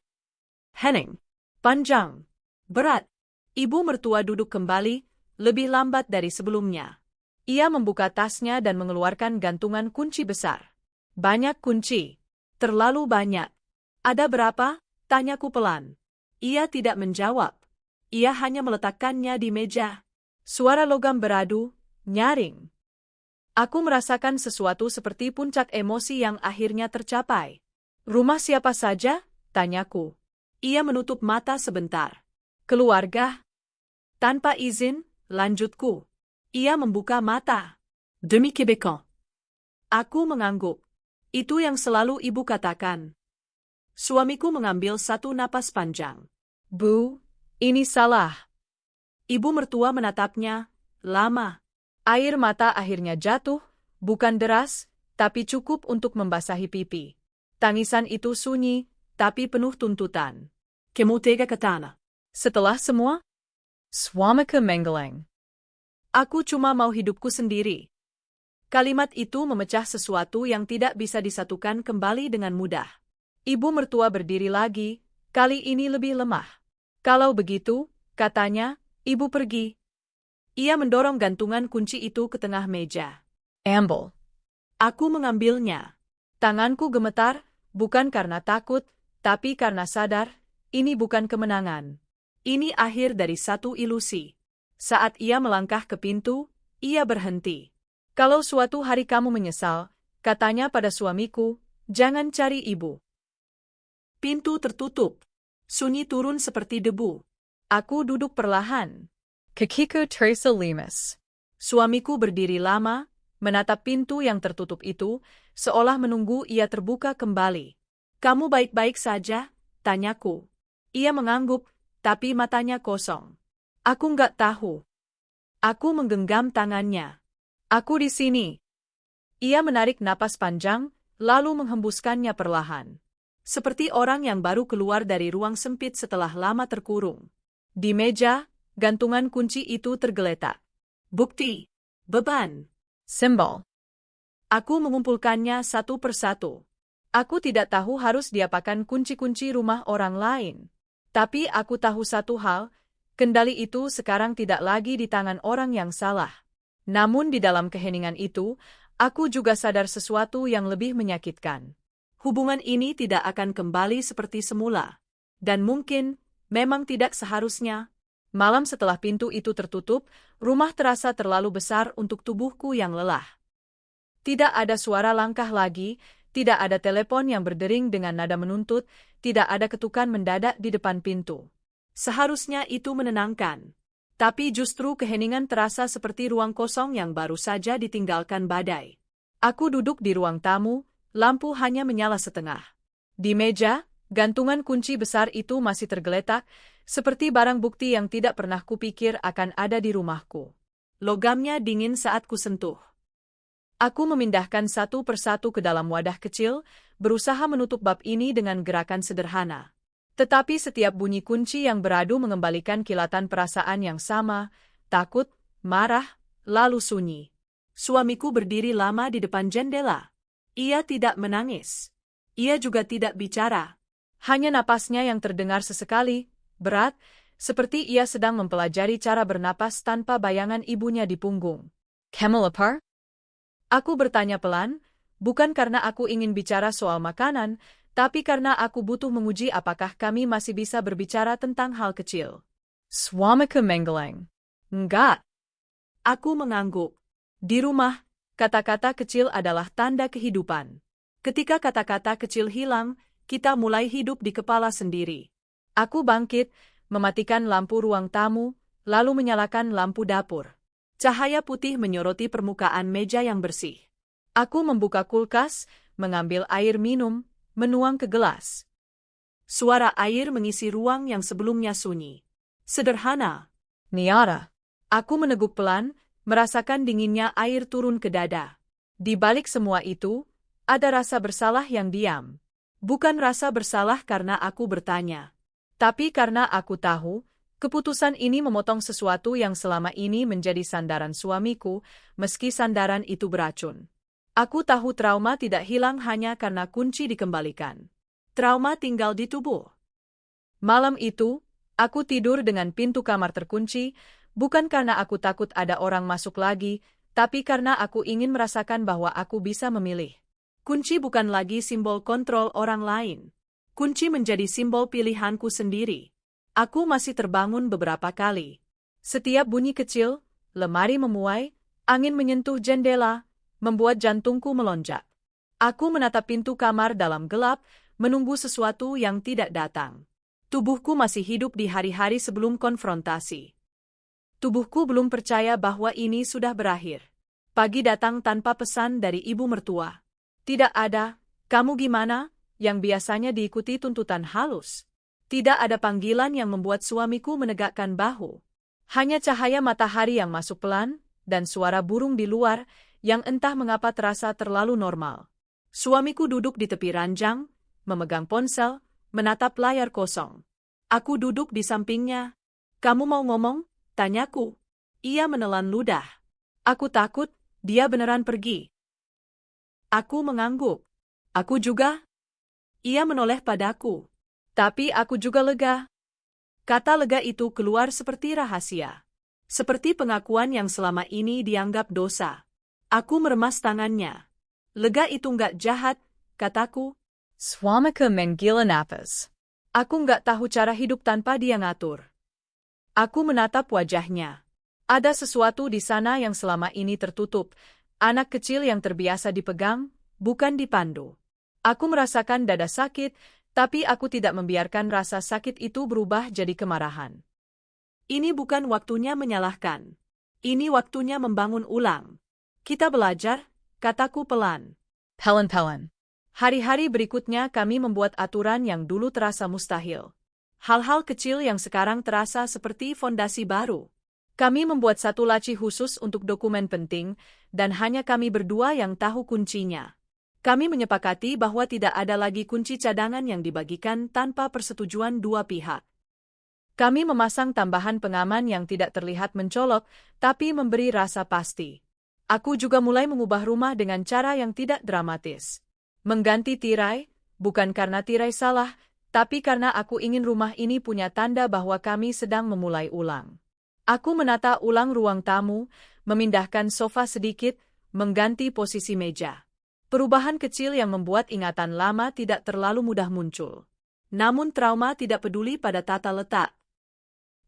Henning, panjang, berat. Ibu mertua duduk kembali, lebih lambat dari sebelumnya. Ia membuka tasnya dan mengeluarkan gantungan kunci besar. Banyak kunci. Terlalu banyak. Ada berapa? Tanyaku pelan. Ia tidak menjawab. Ia hanya meletakkannya di meja. Suara logam beradu, nyaring. Aku merasakan sesuatu seperti puncak emosi yang akhirnya tercapai. Rumah siapa saja? Tanyaku. Ia menutup mata sebentar. Keluarga? Tanpa izin, lanjutku. Ia membuka mata. Demi Québécois. Aku mengangguk. Itu yang selalu ibu katakan. Suamiku mengambil satu napas panjang. Bu, ini salah. Ibu mertua menatapnya, lama. Air mata akhirnya jatuh, bukan deras, tapi cukup untuk membasahi pipi. Tangisan itu sunyi, tapi penuh tuntutan. Kamu tega katana. Setelah semua, suamiku menggeleng. Aku cuma mau hidupku sendiri. Kalimat itu memecah sesuatu yang tidak bisa disatukan kembali dengan mudah. Ibu mertua berdiri lagi, kali ini lebih lemah. Kalau begitu, katanya, ibu pergi. Ia mendorong gantungan kunci itu ke tengah meja. Ambil. Aku mengambilnya. Tanganku gemetar, bukan karena takut, tapi karena sadar, ini bukan kemenangan. Ini akhir dari satu ilusi. Saat ia melangkah ke pintu, ia berhenti. Kalau suatu hari kamu menyesal, katanya pada suamiku, jangan cari ibu. Pintu tertutup. Sunyi turun seperti debu. Aku duduk perlahan. Kakiku terasa lemes. Suamiku berdiri lama, menatap pintu yang tertutup itu, seolah menunggu ia terbuka kembali. Kamu baik-baik saja? Tanyaku. Ia mengangguk, tapi matanya kosong. Aku nggak tahu. Aku menggenggam tangannya. Aku di sini. Ia menarik napas panjang, lalu menghembuskannya perlahan. Seperti orang yang baru keluar dari ruang sempit setelah lama terkurung. Di meja, gantungan kunci itu tergeletak. Bukti. Beban. Simbol. Aku mengumpulkannya satu persatu. Aku tidak tahu harus diapakan kunci-kunci rumah orang lain. Tapi aku tahu satu hal, kendali itu sekarang tidak lagi di tangan orang yang salah. Namun di dalam keheningan itu, aku juga sadar sesuatu yang lebih menyakitkan. Hubungan ini tidak akan kembali seperti semula. Dan mungkin, memang tidak seharusnya. Malam setelah pintu itu tertutup, rumah terasa terlalu besar untuk tubuhku yang lelah. Tidak ada suara langkah lagi, tidak ada telepon yang berdering dengan nada menuntut, tidak ada ketukan mendadak di depan pintu. Seharusnya itu menenangkan. Tapi justru keheningan terasa seperti ruang kosong yang baru saja ditinggalkan badai. Aku duduk di ruang tamu, lampu hanya menyala setengah. Di meja, gantungan kunci besar itu masih tergeletak, seperti barang bukti yang tidak pernah kupikir akan ada di rumahku. Logamnya dingin saat kusentuh. Aku memindahkan satu persatu ke dalam wadah kecil, berusaha menutup bab ini dengan gerakan sederhana. Tetapi setiap bunyi kunci yang beradu mengembalikan kilatan perasaan yang sama, takut, marah, lalu sunyi. Suamiku berdiri lama di depan jendela. Ia tidak menangis. Ia juga tidak bicara. Hanya napasnya yang terdengar sesekali, berat, seperti ia sedang mempelajari cara bernapas tanpa bayangan ibunya di punggung. Kamu lapar? Aku bertanya pelan, bukan karena aku ingin bicara soal makanan, tapi karena aku butuh menguji apakah kami masih bisa berbicara tentang hal kecil. Suamiku menggeleng. Enggak. Aku mengangguk. Di rumah, kata-kata kecil adalah tanda kehidupan. Ketika kata-kata kecil hilang, kita mulai hidup di kepala sendiri. Aku bangkit, mematikan lampu ruang tamu, lalu menyalakan lampu dapur. Cahaya putih menyoroti permukaan meja yang bersih. Aku membuka kulkas, mengambil air minum, menuang ke gelas. Suara air mengisi ruang yang sebelumnya sunyi. Sederhana. Niara. Aku meneguk pelan, merasakan dinginnya air turun ke dada. Di balik semua itu, ada rasa bersalah yang diam. Bukan rasa bersalah karena aku bertanya. Tapi karena aku tahu, keputusan ini memotong sesuatu yang selama ini menjadi sandaran suamiku, meski sandaran itu beracun. Aku tahu trauma tidak hilang hanya karena kunci dikembalikan. Trauma tinggal di tubuh. Malam itu, aku tidur dengan pintu kamar terkunci, bukan karena aku takut ada orang masuk lagi, tapi karena aku ingin merasakan bahwa aku bisa memilih. Kunci bukan lagi simbol kontrol orang lain. Kunci menjadi simbol pilihanku sendiri. Aku masih terbangun beberapa kali. Setiap bunyi kecil, lemari memuai, angin menyentuh jendela, membuat jantungku melonjak. Aku menatap pintu kamar dalam gelap, menunggu sesuatu yang tidak datang. Tubuhku masih hidup di hari-hari sebelum konfrontasi. Tubuhku belum percaya bahwa ini sudah berakhir. Pagi datang tanpa pesan dari ibu mertua. Tidak ada, "Kamu gimana?" yang biasanya diikuti tuntutan halus. Tidak ada panggilan yang membuat suamiku menegakkan bahu. Hanya cahaya matahari yang masuk pelan, dan suara burung di luar yang entah mengapa terasa terlalu normal. Suamiku duduk di tepi ranjang, memegang ponsel, menatap layar kosong. Aku duduk di sampingnya. "Kamu mau ngomong?" tanyaku. Ia menelan ludah. Aku takut, dia beneran pergi. Aku mengangguk. "Aku juga?" Ia menoleh padaku. "Tapi aku juga lega." Kata lega itu keluar seperti rahasia. Seperti pengakuan yang selama ini dianggap dosa. Aku meremas tangannya. "Lega itu nggak jahat," kataku. Suamiku menggila napas. Aku nggak tahu cara hidup tanpa dia ngatur. Aku menatap wajahnya. Ada sesuatu di sana yang selama ini tertutup, anak kecil yang terbiasa dipegang, bukan dipandu. Aku merasakan dada sakit, tapi aku tidak membiarkan rasa sakit itu berubah jadi kemarahan. Ini bukan waktunya menyalahkan. Ini waktunya membangun ulang. Kita belajar, kataku pelan. Pelan-pelan. Hari-hari berikutnya kami membuat aturan yang dulu terasa mustahil. Hal-hal kecil yang sekarang terasa seperti fondasi baru. Kami membuat satu laci khusus untuk dokumen penting, dan hanya kami berdua yang tahu kuncinya. Kami menyepakati bahwa tidak ada lagi kunci cadangan yang dibagikan tanpa persetujuan dua pihak. Kami memasang tambahan pengaman yang tidak terlihat mencolok, tapi memberi rasa pasti. Aku juga mulai mengubah rumah dengan cara yang tidak dramatis. Mengganti tirai, bukan karena tirai salah, tapi karena aku ingin rumah ini punya tanda bahwa kami sedang memulai ulang. Aku menata ulang ruang tamu, memindahkan sofa sedikit, mengganti posisi meja. Perubahan kecil yang membuat ingatan lama tidak terlalu mudah muncul. Namun trauma tidak peduli pada tata letak.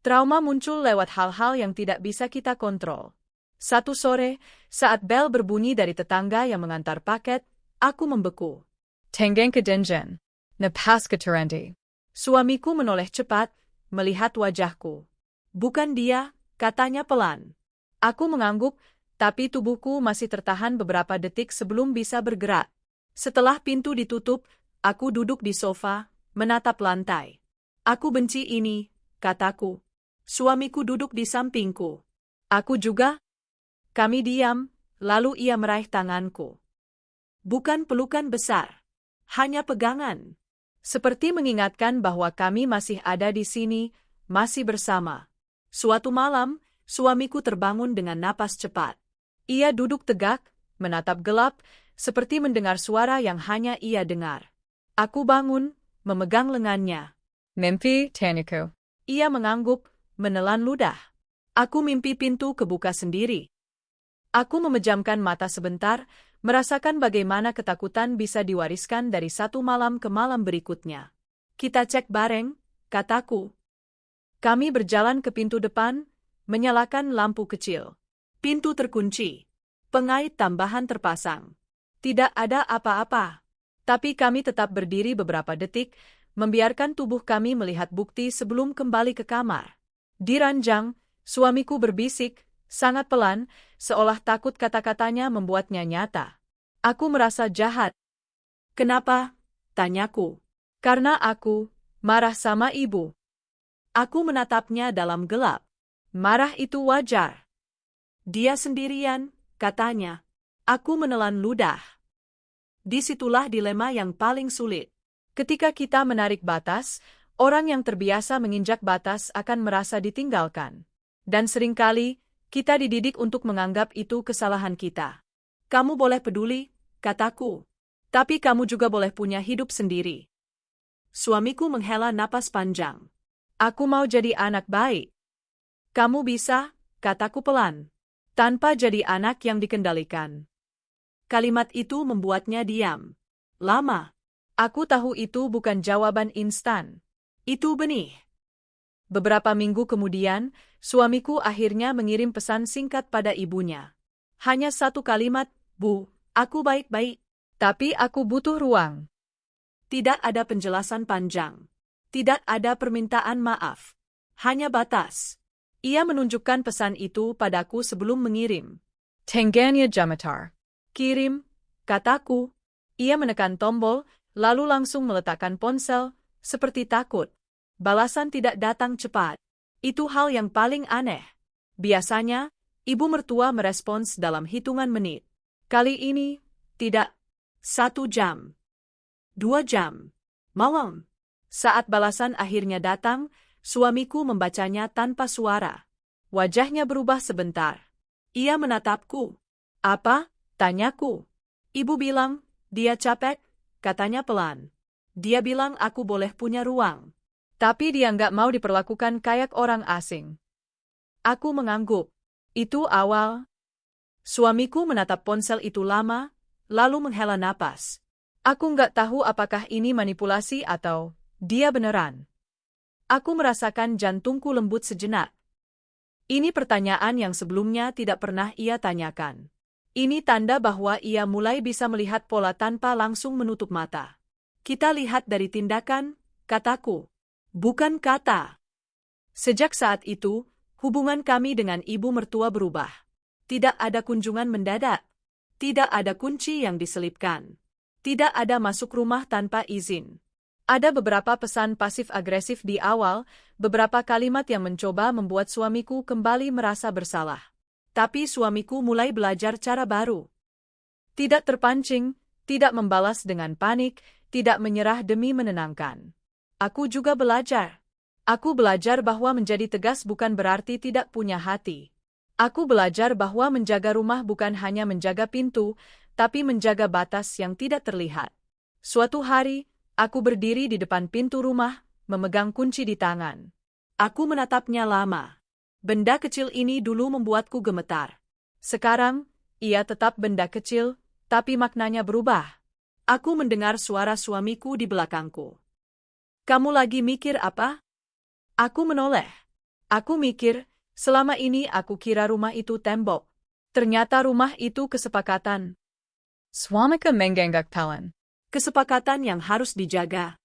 Trauma muncul lewat hal-hal yang tidak bisa kita kontrol. Satu sore, saat bel berbunyi dari tetangga yang mengantar paket, aku membeku. Tenggeng kedenjen. Napas keterendi. Suamiku menoleh cepat, melihat wajahku. "Bukan dia," katanya pelan. Aku mengangguk, tapi tubuhku masih tertahan beberapa detik sebelum bisa bergerak. Setelah pintu ditutup, aku duduk di sofa, menatap lantai. "Aku benci ini," kataku. Suamiku duduk di sampingku. "Aku juga." Kami diam, lalu ia meraih tanganku. Bukan pelukan besar, hanya pegangan. Seperti mengingatkan bahwa kami masih ada di sini, masih bersama. Suatu malam, suamiku terbangun dengan napas cepat. Ia duduk tegak, menatap gelap, seperti mendengar suara yang hanya ia dengar. Aku bangun, memegang lengannya. Mimpi, Taniku. Ia mengangguk, menelan ludah. Aku mimpi pintu kebuka sendiri. Aku memejamkan mata sebentar, merasakan bagaimana ketakutan bisa diwariskan dari satu malam ke malam berikutnya. "Kita cek bareng," kataku. Kami berjalan ke pintu depan, menyalakan lampu kecil. Pintu terkunci. Pengait tambahan terpasang. Tidak ada apa-apa. Tapi kami tetap berdiri beberapa detik, membiarkan tubuh kami melihat bukti sebelum kembali ke kamar. Di ranjang, suamiku berbisik, sangat pelan, seolah takut kata-katanya membuatnya nyata. Aku merasa jahat. "Kenapa?" tanyaku. "Karena aku marah sama ibu." Aku menatapnya dalam gelap. "Marah itu wajar." "Dia sendirian," katanya. Aku menelan ludah. Disitulah dilema yang paling sulit. Ketika kita menarik batas, orang yang terbiasa menginjak batas akan merasa ditinggalkan. Dan seringkali, kita dididik untuk menganggap itu kesalahan kita. "Kamu boleh peduli," kataku. "Tapi kamu juga boleh punya hidup sendiri." Suamiku menghela napas panjang. "Aku mau jadi anak baik." "Kamu bisa," kataku pelan. "Tanpa jadi anak yang dikendalikan." Kalimat itu membuatnya diam. Lama. Aku tahu itu bukan jawaban instan. Itu benih. Beberapa minggu kemudian, suamiku akhirnya mengirim pesan singkat pada ibunya. Hanya satu kalimat, "Bu, aku baik-baik, tapi aku butuh ruang." Tidak ada penjelasan panjang. Tidak ada permintaan maaf. Hanya batas. Ia menunjukkan pesan itu padaku sebelum mengirim. Tengganya Jamatar. Kirim, kataku. Ia menekan tombol, lalu langsung meletakkan ponsel, seperti takut. Balasan tidak datang cepat. Itu hal yang paling aneh. Biasanya, ibu mertua merespons dalam hitungan menit. Kali ini, tidak. 1 jam. 2 jam. Malam. Saat balasan akhirnya datang, suamiku membacanya tanpa suara. Wajahnya berubah sebentar. Ia menatapku. "Apa?" tanyaku. Ibu bilang, dia capek, katanya pelan. Dia bilang aku boleh punya ruang. Tapi dia nggak mau diperlakukan kayak orang asing. Aku mengangguk. Itu awal. Suamiku menatap ponsel itu lama, lalu menghela napas. Aku nggak tahu apakah ini manipulasi atau dia beneran. Aku merasakan jantungku lembut sejenak. Ini pertanyaan yang sebelumnya tidak pernah ia tanyakan. Ini tanda bahwa ia mulai bisa melihat pola tanpa langsung menutup mata. Kita lihat dari tindakan, kataku. Bukan kata. Sejak saat itu, hubungan kami dengan ibu mertua berubah. Tidak ada kunjungan mendadak. Tidak ada kunci yang diselipkan. Tidak ada masuk rumah tanpa izin. Ada beberapa pesan pasif-agresif di awal, beberapa kalimat yang mencoba membuat suamiku kembali merasa bersalah. Tapi suamiku mulai belajar cara baru. Tidak terpancing, tidak membalas dengan panik, tidak menyerah demi menenangkan. Aku juga belajar. Aku belajar bahwa menjadi tegas bukan berarti tidak punya hati. Aku belajar bahwa menjaga rumah bukan hanya menjaga pintu, tapi menjaga batas yang tidak terlihat. Suatu hari, aku berdiri di depan pintu rumah, memegang kunci di tangan. Aku menatapnya lama. Benda kecil ini dulu membuatku gemetar. Sekarang, ia tetap benda kecil, tapi maknanya berubah. Aku mendengar suara suamiku di belakangku. Kamu lagi mikir apa? Aku menoleh. Aku mikir, selama ini aku kira rumah itu tembok. Ternyata rumah itu kesepakatan. Suamika mengenggak talan. Kesepakatan yang harus dijaga.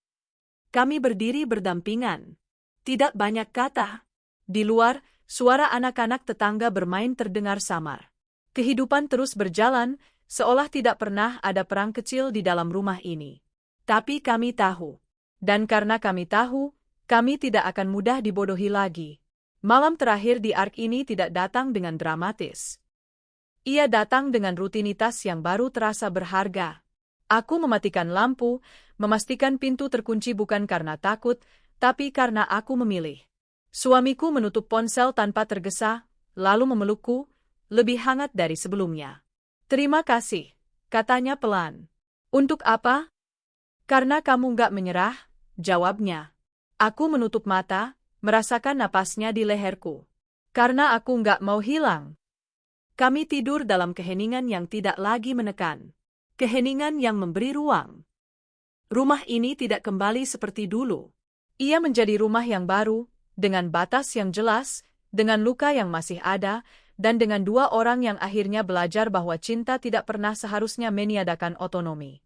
Kami berdiri berdampingan. Tidak banyak kata. Di luar, suara anak-anak tetangga bermain terdengar samar. Kehidupan terus berjalan, seolah tidak pernah ada perang kecil di dalam rumah ini. Tapi kami tahu. Dan karena kami tahu, kami tidak akan mudah dibodohi lagi. Malam terakhir di Ark ini tidak datang dengan dramatis. Ia datang dengan rutinitas yang baru terasa berharga. Aku mematikan lampu, memastikan pintu terkunci bukan karena takut, tapi karena aku memilih. Suamiku menutup ponsel tanpa tergesa, lalu memelukku, lebih hangat dari sebelumnya. "Terima kasih," katanya pelan. "Untuk apa?" "Karena kamu nggak menyerah," jawabnya. Aku menutup mata, merasakan napasnya di leherku. Karena aku nggak mau hilang. Kami tidur dalam keheningan yang tidak lagi menekan. Keheningan yang memberi ruang. Rumah ini tidak kembali seperti dulu. Ia menjadi rumah yang baru, dengan batas yang jelas, dengan luka yang masih ada, dan dengan dua orang yang akhirnya belajar bahwa cinta tidak pernah seharusnya meniadakan otonomi.